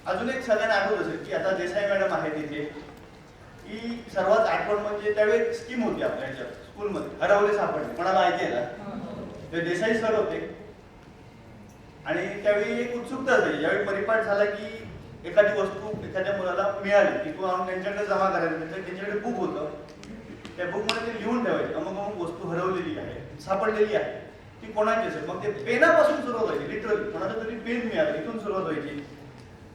अजून एक सगळ्यांना आठवत असेल की आता देसाई मॅडम आहे तिथे की सर्वात आठवण म्हणजे त्यावेळी एक स्कीम होती आपल्या ह्याच्यात स्कूलमध्ये हरवले सापडले. कोणाला माहिती आहे ना ते देसाई सर होते. आणि त्यावेळी एक उत्सुकता असायची ज्यावेळी परिपाठ झाला की एखादी वस्तू एखाद्या मुलाला मिळाली की तू आणून त्यांच्याकडे जमा करायचं. त्यांच्याकडे बुक होतं त्या बुकमध्ये ते लिहून ठेवायचे अमुक अमुक वस्तू हरवलेली आहे, सापडलेली आहे, ती कोणाची असेल. मग ते पेनापासून सुरुवात व्हायची, लिटरली कोणाचं तरी पेन मिळालं इथून सुरुवात व्हायची.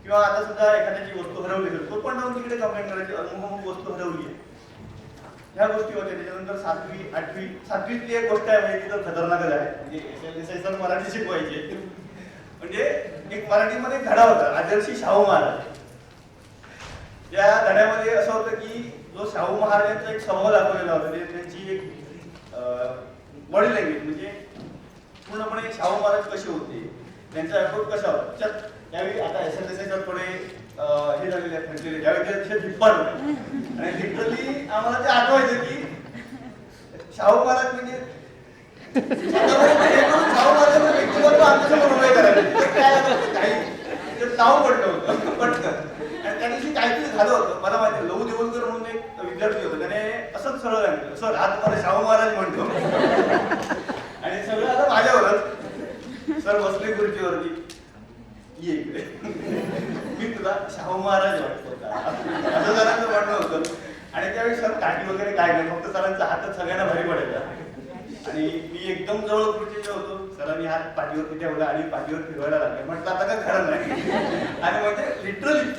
किंवा आता सुद्धा एखाद्याची वस्तू हरवली असेल, तो पण जाऊन तिकडे कंप्लेंट करायची अमुक अमुक वस्तू हरवली आहे. ह्या गोष्टी होत्या. त्याच्यानंतर 7वी 8वी 7वीतली एक गोष्ट आहे म्हणजे ती तर खतरनाकच आहे. म्हणजे सर मराठी शिकवायचे, म्हणजे एक मराठीमध्ये एक धडा होता आदर्शी शाहू महाराज. या धड्यामध्ये असं होतं की जो शाहू महाराजांचा एक स्वभाव दाखवलेला होता, त्यांची एक बॉडी लँग्वेज म्हणजे पूर्णपणे शाहू महाराज कसे होते, त्यांचा अप्रोच कसा होता. त्यावेळी आता SLSR थोडे हे झालेले फटलेले, त्यावेळी ते अतिशय धिप्पाड होते आणि लिटरली आम्हाला ते आठवायचं की शाहू महाराज म्हणजे शाहू महाराजांचं व्यक्तिमत्व आमच्यासमोर उभे करायचे. काही नाव पडलं होतं पटकन. आणि त्या दिवशी काहीतरी झालं होतं, मला माहिती लहू देवलकर म्हणून एक विद्यार्थी होता, त्याने असंच सरळ सांगितलं, सर आज तुम्हाला शाहू महाराज म्हणतो. आणि सगळं आता माझ्यावरच. सर बसले खुर्चीवरती, ये इकडे, मी तुला शाहू महाराज वाटतो का, असं सरांचं म्हणणं होतं. आणि त्यावेळी सर काठी वगैरे काय नाही, फक्त सरांचा हातच सगळ्यांना भारी पडायचा. आणि मी एकदम जवळ खुर्चीला होतो, सरांनी हात पाठीवरती ठेवला आणि पाठीवर फिरवायला लागले. म्हटलं आता काय खरं नाही. आणि म्हणजे लिटरली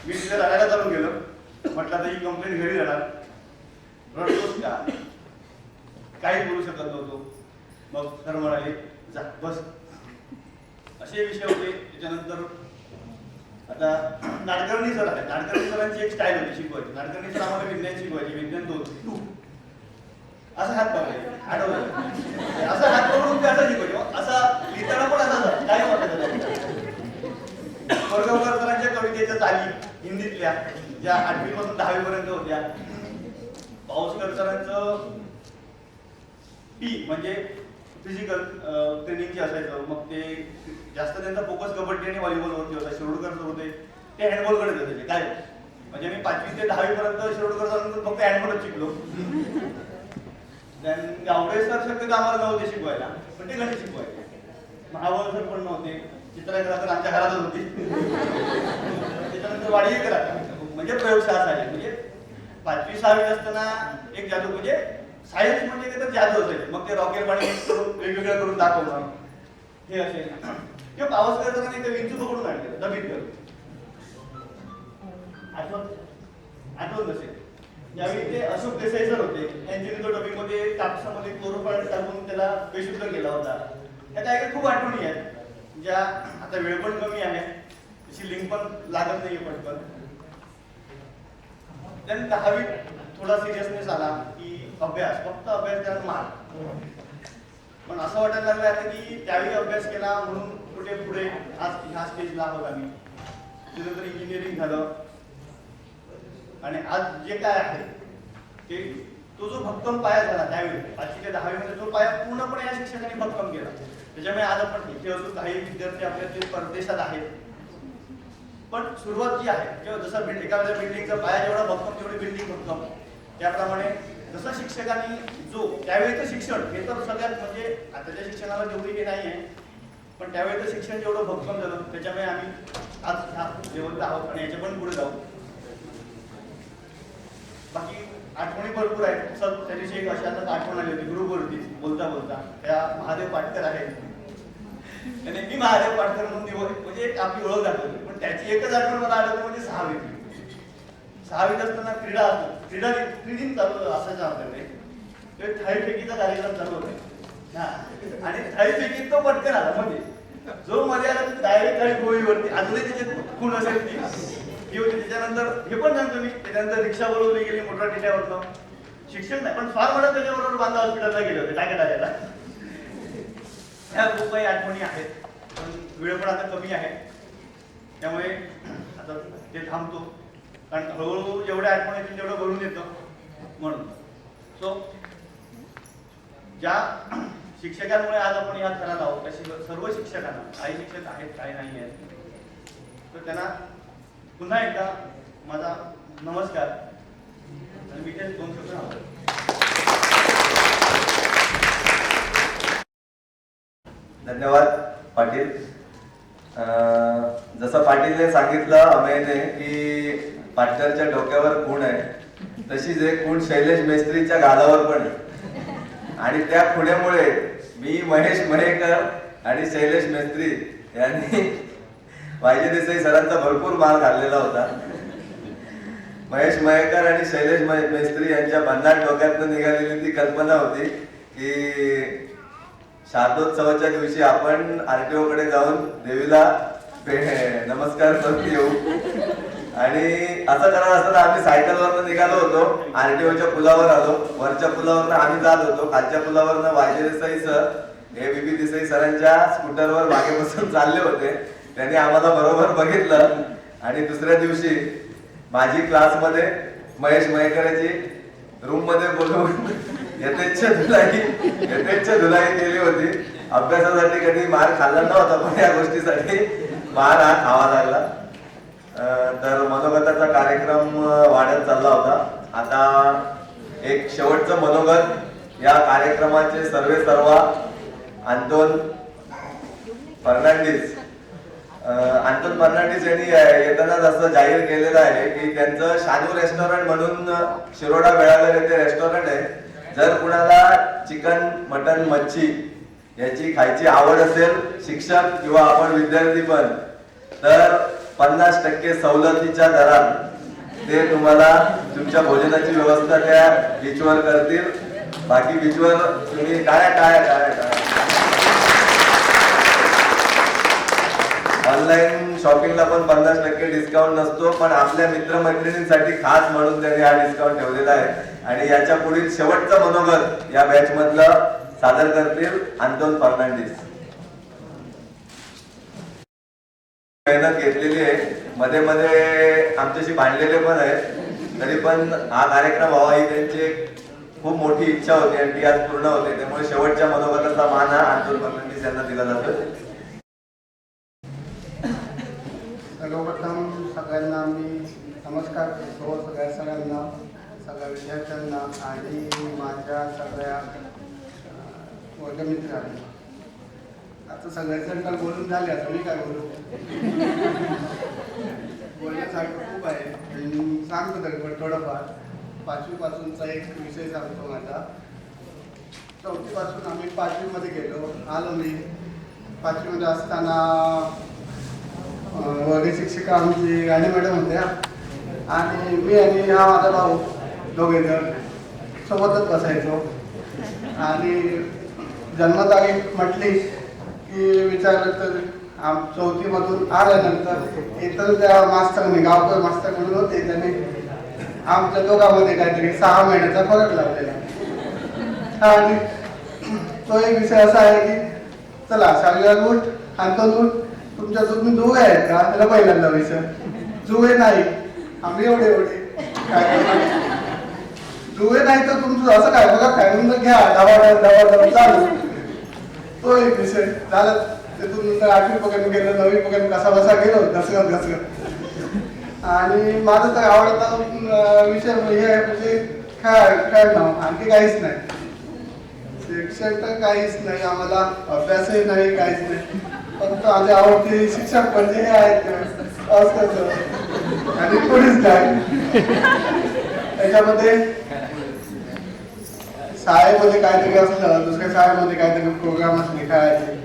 मी तिथे रडायला चालू गेलो. म्हटलं आता ही कंप्लेंट घरी राहणार, रडतोस का, काही बोलू शकत नव्हतो. मग सर म्हणाले जा बस, असे विषय होते. त्याच्यानंतर आता नाडकर्णी सर आहे. नाडकर्णी सरांची एक स्टाईल होती शिकवायची. नाडकर्णी सर आम्हाला विज्ञान शिकवायचे, विज्ञान 2 असा हात बघायचा, आठवलं असा हात बघून ते असं शिकवायचे. असा लिहिताना पण असा काय वाटायचं. कोरगावकर सरांच्या कवितेच्या चाली हिंदीतल्या ज्या 8वी पासून 10वी पर्यंत होत्या. पाऊसकर सरांचं P म्हणजे फिजिकल ट्रेनिंगचे असायचं. मग ते जास्त त्यांचा फोकस कबड्डी आणि व्हॉलीबॉलवरती होता. शिरोडकर सर होते, ते हँडबॉलकडे जायचे. काय म्हणजे मी 5वी ते 10वी पर्यंत शिरोडकर सरांकडून फक्त हँडबॉलच शिकलो. गावडे सर शक्यतो आम्हाला नव्हते शिकवायला, पण ते गणित शिकवायचे. महाबळ सर पण नव्हते, चित्रकला तर आमच्या घरातच होती. त्याच्यानंतर वाडीकर म्हणजे प्रयोगशाळा झाली. म्हणजे 5वी 6वी असताना एक जादू म्हणजे सायन्स म्हणजे काय तर जादू असेल. मग ते रॉकेट पाणी करून वेगवेगळं करून दाखवणं हे असेल. किंवा पावसकर सरांनी ते विंचू पकडून आणले दबीत करून, आठवत नसेल. ज्यावेळी ते अशोक देसाई सर होते, त्यांची तो डबीमध्ये कापसामध्ये क्लोरोफॉर्म टाकून त्याला बेशुद्ध केला होता. ह्या काही खूप आठवणी आहेत ज्या आता वेळ पण कमी आहे, तशी लिंक पण लागत नाही पटकन. त्यानंतर 10वीत थोडा सिरियसनेस आला की अभ्यास, फक्त अभ्यास त्यात मार्क. पण असं वाटायला लागलं आता की त्यावेळी अभ्यास केला म्हणून कुठे पुढे आज ह्या स्टेजला आहोत आम्ही. त्यानंतर इंजिनिअरिंग झालं आणि आज जे काय आहे ते तो जो भक्कम पाया झाला त्यावेळी 5वी ते 10वी मध्ये तो पाया पूर्णपणे या शिक्षकांनी भक्कम केला. त्याच्यामुळे आज आपण इथे असून काही विद्यार्थी आपल्या परदेशात आहेत. पण सुरुवात जी आहे किंवा जसं एखाद्या बिल्डिंगचा पाया जेवढा भक्कम तेवढी बिल्डिंग भक्कम, त्याप्रमाणे जसं शिक्षकांनी जो त्यावेळेचं शिक्षण हे तर सगळ्यात म्हणजे आताच्या शिक्षणाला जेवढी हे नाही आहे, पण त्यावेळेचं शिक्षण जेवढं भक्कम झालं त्याच्यामुळे आम्ही आज ह्या लेवलला आहोत आणि याच्या पण पुढे जाऊ. बाकी आठवणी भरपूर आहेत. सर त्या दिवशी एक अशातच आठवण आली होती ग्रुपवरती बोलता बोलता. त्या महादेव पाटकर आहेत आणि मी महादेव पाटकर म्हणून म्हणजे आपली ओळख दाखवली. पण त्याची एकच आठवण मला आठवते म्हणजे 6वीत असताना क्रीडा चालू असायचा आपल्याकडे. थाळीफेकीचा कार्यक्रम चालू होता आणि थाळीफेकीत तो पटकन आला. म्हणजे जो मध्ये आला तो डायरेक्ट थाळी गोळीवरती, अजूनही त्याच्यात खूण असेल ती होती. त्याच्यानंतर हे पण सांगतो मी, त्याच्यानंतर रिक्षा बोलवली गेली मोठ्या टिट्यावरचं. शिक्षण नाही पण फार मोठं त्याच्याबरोबर बांधा हॉस्पिटलला गेले होते टाक्या टाकायला. ह्या खूप काही आठवणी आहेत, पण वेळ पण आता कमी आहे त्यामुळे आता ते थांबतो. कारण हळूहळू जेवढ्या आठवणी येतील तेवढं भरून येतं म्हणून. सो ज्या शिक्षकांमुळे आज आपण या थराला आहोत त्या सर्व शिक्षकांना, काही शिक्षक आहेत काही नाही आहेत, तर त्यांना पुन्हा एकदा माझा नमस्कार आणि मी ते 2 शब्द सांगतो. धन्यवाद पाटील. जसं पाटीलने सांगितलं अमेयने की पाटकरच्या डोक्यावर खूण आहे तशीच एक खूण शैलेश मेस्त्रीच्या गालावर पण आहे. आणि त्या खुण्यामुळे मी, महेश मयेकर आणि शैलेश मेस्त्री यांनी वायजे देसाई सरांचा भरपूर मार खाल्लेला होता. महेश मयेकर आणि शैलेश मेस्त्री यांच्या भन्नाट डोक्यातून निघालेली ती कल्पना होती की शारदोत्सवाच्या दिवशी आपण RTO कडे जाऊन देवीला नमस्कार करून येऊ. आणि असं करत असताना आम्ही सायकलवरनं निघालो होतो. RTOच्या पुलावर आलो. वरच्या पुलावरनं आम्ही जात होतो. खालच्या पुलावरनं वायजे देसाई सर हे बीबी देसाई सरांच्या स्कूटरवर मागे बसून चालले होते. त्यांनी आम्हाला बरोबर बघितलं आणि दुसऱ्या दिवशी माझी क्लासमध्ये महेश मयेकराची रूम मध्ये बोलवून यथेच्छ धुलाई केली होती. अभ्यासासाठी कधी मार खाल्ला नव्हता पण या गोष्टीसाठी मार हा खावा लागला. तर मनोगताचा कार्यक्रम वाढत चालला होता. आता एक शेवटचं मनोगत या कार्यक्रमाचे सर्वेसर्वा अंतोन फर्नांडिस यांनी येतानाच असं जाहीर केलेलं आहे की त्यांचं शानू रेस्टॉरंट म्हणून शिरोडा वेळागर येथे रेस्टॉरंट आहे. जर कुणाला चिकन, मटन, मच्छी याची खायची आवड असेल, शिक्षक किंवा आपण विद्यार्थी पण, तर 50% सवलतीच्या दरात ते तुम्हाला तुमच्या भोजनाची व्यवस्था त्या बीचवर करतील. बाकी बीचवर तुम्ही काय ऑनलाईन शॉपिंगला पण 50% डिस्काउंट नसतो, पण आपल्या मित्रमैत्रिणींसाठी खास म्हणून त्यांनी हा डिस्काउंट ठेवलेला आहे. आणि याच्या पुढील शेवटचं मनोगत या बॅच मधलं सादर करतील अंतोन फर्नांडिस. मेहनत घेतलेली आहे, मध्ये मध्ये आमच्याशी भांडलेले पण आहेत, तरी पण हा कार्यक्रम व्हावा ही त्यांची खूप मोठी इच्छा होती आणि ती आज पूर्ण होते. त्यामुळे शेवटच्या मनोगताचा मान हा अंतोन फर्नांडिस यांना दिला जातो. सर्वप्रथम सगळ्यांना मी नमस्कार करतो. सगळ्यांना, सगळ्या विद्यार्थ्यांना आणि माझ्या सगळ्या वर्गमित्रांना. आता सगळ्यांचं काल बोलून झाले, आता मी काय बोलू, बोलण्यासारखं खूप आहे. सांगतो तरी पण थोडंफार. 5वी पासूनचा एक विषय सांगतो माझा. 4थी पासून आम्ही 5वी मध्ये गेलो. आलो मी 5वी मध्ये असताना वर्ग शिक्षिका आमची गाणी मॅडम होत्या आणि मी आणि हा माझा भाऊ दोघेजण सोबतच बसायचो. आणि जन्मतारीख म्हटली की विचारलं तर 4थी मधून आल्यानंतर इतर त्या मास्तरने, गावकर मास्तर म्हणून होते, त्यांनी आमच्या दोघांमध्ये काहीतरी 6 महिन्याचा फरक लावलेला. आणि तो एक विषय असा आहे की चला शाळेला उठ, अंतून उठ, तुमच्या तुम्ही जुवे आहेत का, त्याला पहिल्यांदा विषय जुवे नाही, आम्ही एवढे काय जुवे नाही तर तुमचं असं काय बघा फॅमिली तर घ्या, दबा चालू. तो एक विषय झाला. तिथून नंतर 8वी पर्यंत गेलो, 9वी पर्यंत कसा बसा गेलो घसरत. आणि माझा तर आवडता विषय हे म्हणजे खेळणं, आणखी काहीच नाही. शिक्षण तर काहीच नाही, आम्हाला अभ्यासही नाही, काहीच नाही. फक्त माझे आवडते शिक्षक म्हणजे हे आहेत आणि कोणीच नाही. त्याच्यामध्ये शाळेमध्ये काहीतरी असलं, दुसऱ्या शाळेमध्ये काहीतरी प्रोग्राम असले खेळायचे,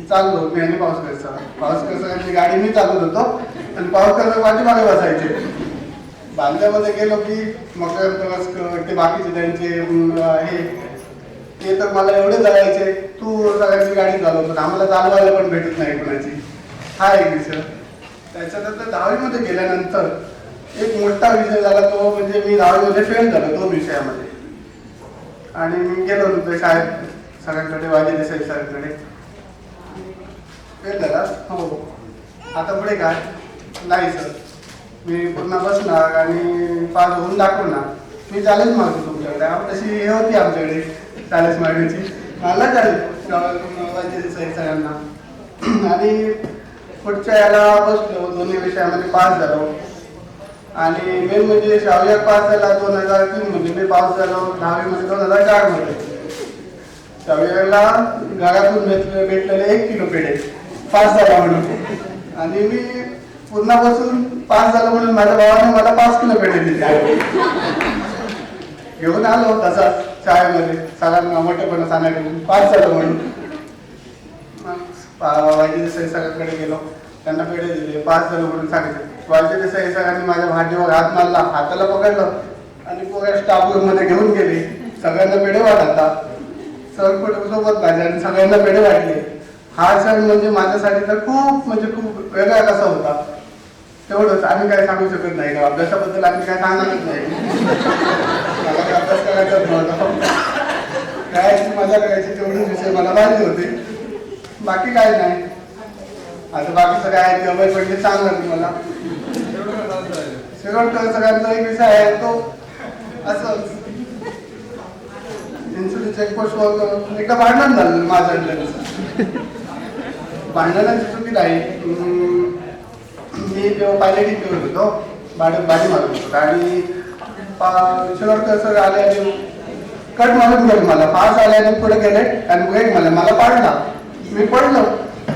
चाललो मी आणि पावसकर गाडी मी चालवत होतो आणि पावसकर पाठीमागे बसायचे. बांधल्यामध्ये गेलो की मकर ते बाकीचे त्यांचे ते तर मला एवढे जळायचे, तू सगळ्यांची गाडी चालवतो, आम्हाला चालवायला पण भेटत नाही कोणाची. हा एक विषय. त्याच्यानंतर 10वी मध्ये गेल्यानंतर एक मोठा विषय झाला, तो म्हणजे मी 10वी मध्ये फेल झालो 2 विषयामध्ये. आणि मी गेलो नंतर शाळेत सगळ्यांकडे, वायजे देसाई सरांकडे. फेल झाला, हो आता पुढे काय नाही सर, मी पुन्हा बसणार आणि पास होऊन दाखवणार, मी चॅलेंज मागतो तुमच्याकडे. तशी हे होती आमच्याकडे चॅलेंज मागण्याची, मला चॅलेंज सगळ्यांना. आणि पुढच्या याला बसलो, 2 विषयामध्ये पास झालो. आणि मेन म्हणजे शाहूयात पास झाला 2003 मध्ये, मी पास झालो 10वी मध्ये 2004 मध्ये. शाहूयाला घरातून भेटलेले 1 किलो पेढे पास झाला म्हणून. आणि मी पुन्हा बसून पास झालं म्हणून माझ्या भावाने मला 5 किलो पेढे दिले. घेऊन आलो तसा शाळेमध्ये सगळ्यांना मोठेपणा सांगायला पास झालं म्हणून. वायजी देसाई सगळ्यांकडे गेलो, त्यांना पेढे दिले, पास झालो म्हणून सांगितले. वायजी देसाई सगळ्यांनी माझ्या भाजीवर हात मारला, हाताला पकडलं आणि पोऱ्या स्टाफ रूम मध्ये घेऊन गेले. सगळ्यांना पेढे वाटता, सर सोबत माझे आणि सगळ्यांना पेढे वाटले. हा क्षण म्हणजे माझ्यासाठी तर खूप म्हणजे खूप वेगळा कसा होता तेवढंच. आम्ही काय सांगू शकत नाही का, अभ्यासाबद्दल आम्ही काय सांगणारच नाही. मला काय अभ्यास करायचाच नव्हता, काय मजा करायची तेवढेच विषय मला माहिती होते, बाकी काय नाही. आता बाकीचं काय आहे ते अभय पडले सांगणार तुम्हाला. शेवट सगळ्यांचा एक विषय आहे तो असंच इन्सुलिन चेकपोस्ट एकदा भांडण झालं माझं. भांडणाची चुकी नाही. मी जेव्हा पायलटिंग करत होतो, भाजी मारत होतो आणि शेवट सर आले आणि कट मारून गेले. मला फास्ट आले आणि पुढे गेले आणि ब्रेक मला पाडला. मी पडलो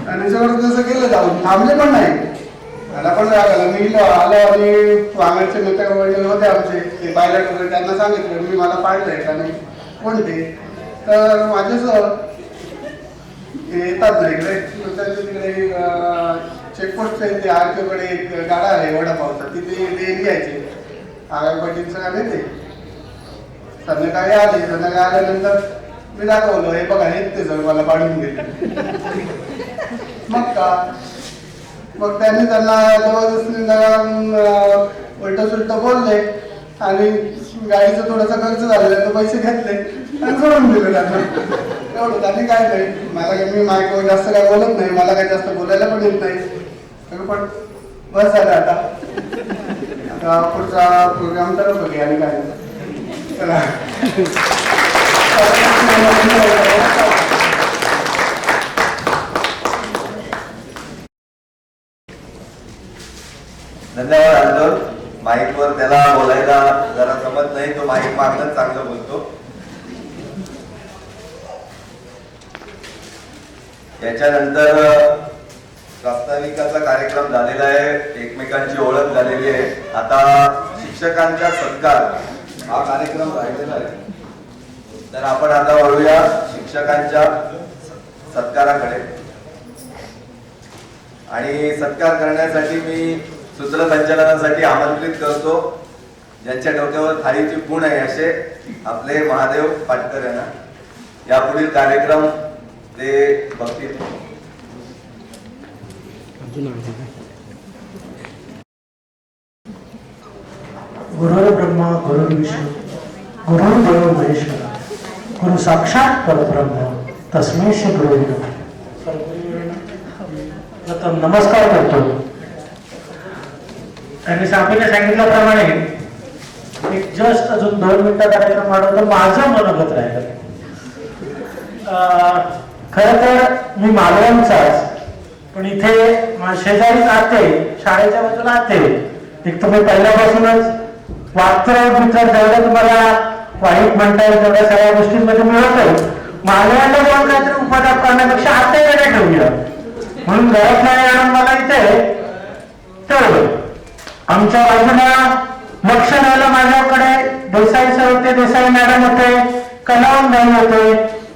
आणि शेवट तसं गेलं जाऊन, थांबले पण नाही. मला पण राग आला. मी आलो आणि वांगडचे मित्र होते आमचे, ते पायलट वगैरे, त्यांना सांगितलं मी मला पाडलंय का नाही कोणते. तर माझ्यासह येतात नाही इकडे, तिकडे चेकपोस्ट ते आरटीओकडे एक गाडा आहे वडापावचा, तिथे ते घ्यायचे. आगामी पाटील सगळ्या नेते संध्याकाळी आले. संध्याकाळी आल्यानंतर मी दाखवलं, हे बघा हेच ते जर मला पाडून गेले. मग त्यांनी त्यांना जबरदस्ती उलट सुलट बोलले आणि गाडीचा थोडासा खर्च झालेला तो पैसे घेतले आणि सोडून दिले त्यांना. एवढं त्यांनी काय नाही. मी मायक जास्त काय बोलत नाही, मला काय जास्त बोलायला पण येत नाही. पण बस झालं आता पुढचा प्रोग्राम करत होते आणि काय चला. धन्यवाद अंजोल. माईकवर त्याला बोलायला जरा जमत नाही, तो माईक मागणं चांगलं बोलतो. याच्यानंतर प्रास्ताविकाचा कार्यक्रम झालेला आहे, एकमेकांची ओळख झालेली आहे. आता शिक्षकांचा सत्कार हा कार्यक्रम राहिलेला आहे. तर आपण आता वळूया शिक्षकांच्या सत्काराकडे. आणि सत्कार करण्यासाठी मी सूत्रसंचालनासाठी आमंत्रित करतो ज्यांच्या डोक्यावर थाळीची खूण आहे असे आपले महादेव पाटकर यांना. यापुढील कार्यक्रम ते बघतील. गुरुर्ब्रह्मा गुरुर्विष्णू गुरुर्देव महेश्वर गुरु साक्षात परब्रह्म तस्मै श्री गुरुवे नमः. प्रथम नमस्कार करतो. त्यांनी साहेबांनी सांगितल्याप्रमाणे एक जस्ट अजून 2 मिनिटं कार्यक्रम वाढवतो. माझं मनोगत राहिलं. खरं तर मी मालवणचाच, पण इथे शेजारी आते, शाळेच्या बाजूला आते. एक तुम्ही पहिल्यापासूनच वात्रट मित्र जेवढं तुम्हाला वाईट म्हणता येईल तेवढ्या सगळ्या गोष्टींमध्ये मिळतो. मालवणला जाऊन काहीतरी उपद्रव करण्यापेक्षा आत्याकडे ठेवूया म्हणून घरात नाही आणून मला इथे ठेवलं. आमच्या बाजूला लक्ष द्यायला माझ्याकडे देसाई सर होते, देसाई मॅडम होते, कलावून भाई होते,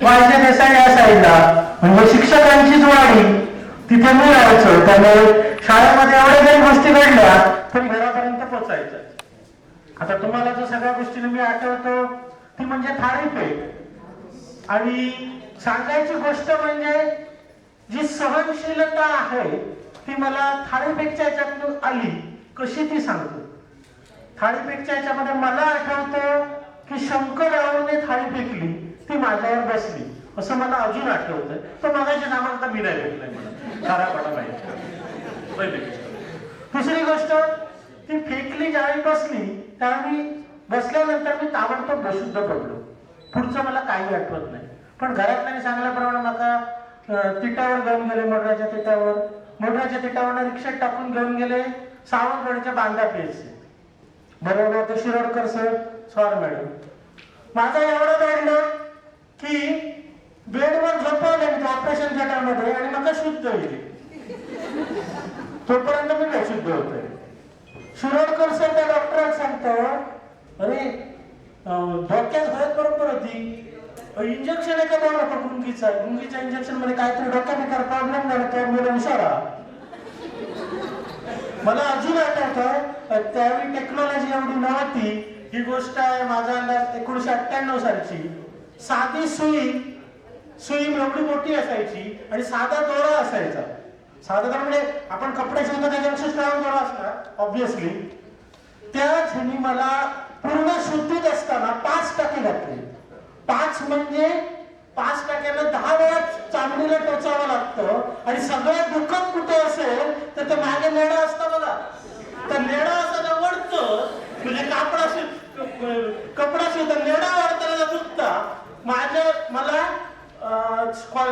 वायजे देसाई या साईडला. म्हणजे शिक्षकांचीच वाडी तिथे मी राहायचो. त्यामुळे शाळेमध्ये एवढ्या काही गोष्टी घडल्या तरी घरापर्यंत पोचायच्या. आता तुम्हाला जो सगळ्या गोष्टीने मी आठवतो ती म्हणजे थाळीफेक. आणि सांगायची गोष्ट म्हणजे जी सहनशीलता आहे ती मला थाळीफेकच्या याच्यातून आली. कशी ती सांगतो. थाळीफेकच्या याच्यामध्ये मला आठवतं की शंकररावने थाळी फेकली, ती माझ्यावर बसली असं मला अजून आठवतंय. तो मागाच्या नावाचा मी नाही भेटलाय मला खारापणा माहिती. दुसरी गोष्ट, ती फेकली ज्यावेळी बसली त्यावेळी बसल्यानंतर मी ताबडतोब बेशुद्ध पडलो. पुढचं मला काही आठवत नाही. पण घरातल्याने सांगल्याप्रमाणे मला तिटावर घेऊन गेले, मोटराच्या तिटावर. मोटराच्या तिटावर रिक्षात टाकून घेऊन गेले सावंतवाडीच्या बांधा पेच. बरोबर होते शिरोडकर सर, सॉर मॅडम. माझं एवढं दौडलं की बेडवर झोपवलं मी ऑपरेशन थिएटरमध्ये आणि मला शुद्ध होईल. तोपर्यंत मी बेशुद्ध होतोय. शिरोडकर सर त्या डॉक्टरांना सांगतो, अरे डोक्यात हळद बरोबर होती, इंजेक्शन एका द्यावं का गुंगीच्या इंजेक्शन मध्ये काहीतरी डोक्यात प्रॉब्लेम झाला तर मला इशारा. मला अजून आठवतं त्यावेळी टेक्नॉलॉजी एवढी नव्हती. ही गोष्ट आहे माझा अंदाज 1998 सालची. साधी सुई एवढी मोठी असायची आणि साधा दोरा असायचा. साधा दोरा म्हणजे आपण कपडे शिवतो त्याच्यापेक्षा स्ट्रॉंग दोरा असणार ऑब्विसली. त्याच ह्यानी मला पूर्ण शुद्धीत असताना 5% घातले. 5 म्हणजे 5%ला 10 वेळा चांदणीला टोचावं लागतं आणि सगळ्यात दुःखद कुठे असेल तर ते मागे नेडा असतं बघा. तर नेडा असं जवळतं म्हणजे कपडा शिवता नेडा वाढताना दुखता. मला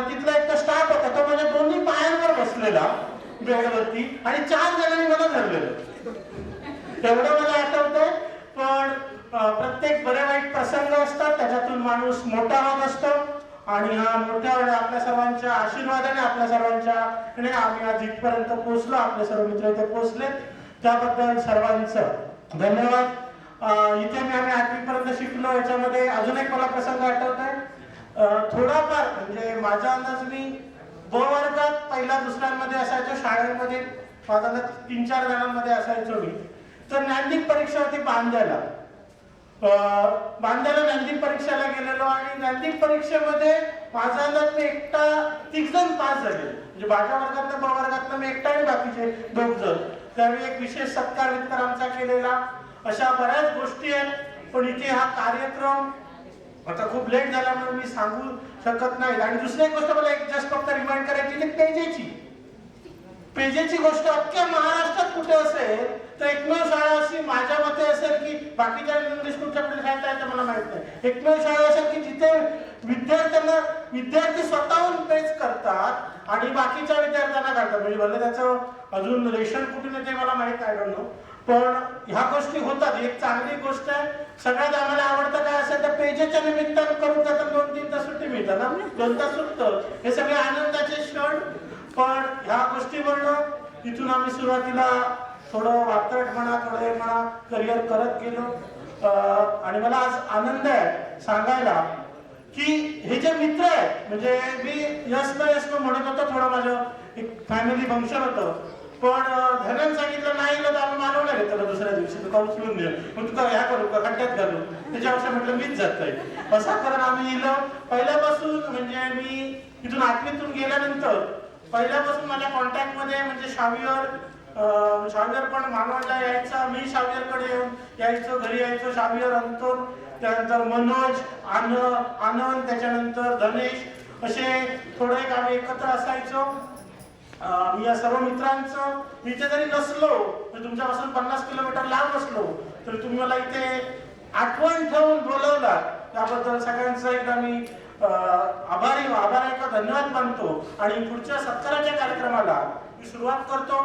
तिथला एक स्टाफ होता तो माझ्या दोन्ही पायांवर बसलेला बेडवरती आणि 4 जणांनी मला धरलेलं. तेवढं मला आठवतंय. पण प्रत्येक बरे वाईट प्रसंग असतात, त्याच्यातून माणूस मोठा होत असतो आणि हा मोठ्या आपल्या सर्वांच्या आशीर्वादाने आपल्या सर्वांच्या आम्ही आज इथपर्यंत पोहोचलो. आपले सर्व मित्र इथे पोहोचलेत त्याबद्दल सर्वांचं धन्यवाद. इथे आम्ही 8वी पर्यंत शिकलो. याच्यामध्ये अजून एक मला प्रसंग आठवत आहे. थोडाफार म्हणजे माझा अंदाज मी ब वर्गात पहिल्या दुसऱ्यांमध्ये असायचो. शाळेमध्ये माझा अंदाज 3-4 जणांमध्ये असायचो मी. तर ज्ञानदीप परीक्षा होती बांद्याला ज्ञानदीप परीक्षेला गेलेलो आणि ज्ञानदीप परीक्षेमध्ये माझा अंदाज मी एकटा 3 जण पास झाले. म्हणजे माझ्या वर्गातलं ब वर्गातलं मी एकटा आणि बाकीचे 2 जण. त्यावेळी एक विशेष सत्कार वित्कार आमचा केलेला. अशा बऱ्याच गोष्टी आहेत. पण इथे हा कार्यक्रम आता खूप लेट झाल्यामुळे मी सांगू शकत नाही. आणि दुसरी एक गोष्ट मला एक जस्ट फक्त रिमाइंड करायची ती पेजेची गोष्ट अख्ख्या महाराष्ट्रात कुठे असेल तर एकमेव शाळा अशी माझ्या मते असेल की बाकीच्या इंग्लिश स्कूलच्या कुठे शाळेत आहे मला माहित नाही. एकमेव शाळा असेल की जिथे विद्यार्थी स्वतःहून पेज करतात आणि बाकीच्या विद्यार्थ्यांना काढतात. म्हणजे भले त्याचं अजून रेशन कुठून येते मला माहित नाही, डोंट नो. पण ह्या गोष्टी होतात. एक चांगली गोष्ट आहे. सगळ्यात आम्हाला आवडतं काय असेल तर पेजेच्या निमित्तानं करून जातात 2-3 तास सुट्टी मिळतात ना, 2 तास सुटतं. हे सगळे आनंदाचे क्षण. पण ह्या गोष्टीवरनं इथून आम्ही सुरुवातीला थोडं वात्रट म्हणा करिअर करत गेलो. आणि मला आज आनंद आहे सांगायला की हे जे मित्र आहेत म्हणजे मी यस म्हणत होतो. थोडं माझं एक फॅमिली फंक्शन होतं पण धनन सांगितलं नाही तर आम्ही मानवणार आहे त्याला दुसऱ्या दिवशी तू उचलून दे मग तुका ह्या करू का खड्ड्यात घालू त्याच्यापेक्षा म्हटलं मीच जात आहे असा करून आम्ही इलो. पहिल्यापासून म्हणजे मी इथून 8वीतून गेल्यानंतर पहिल्यापासून माझ्या कॉन्टॅक्ट मध्ये म्हणजे शावीर पण मानवडला यायचा. मी शावीरकडे यायचो, घरी यायचो. शावीर अंतोर, त्यानंतर मनोज, आनंद, त्याच्यानंतर धनेश असे थोडे एक आम्ही एकत्र असायचो. मी या सर्व मित्रांचं इथे जरी नसलो तर तुमच्यापासून 50 किलोमीटर लांब असलो तर तुम्ही मला इथे आठवण ठेवून बोलवला त्याबद्दल सगळ्यांचं एकदा मी आभारी का धन्यवाद मानतो. आणि पुढच्या सत्काराच्या कार्यक्रमाला मी सुरुवात करतो.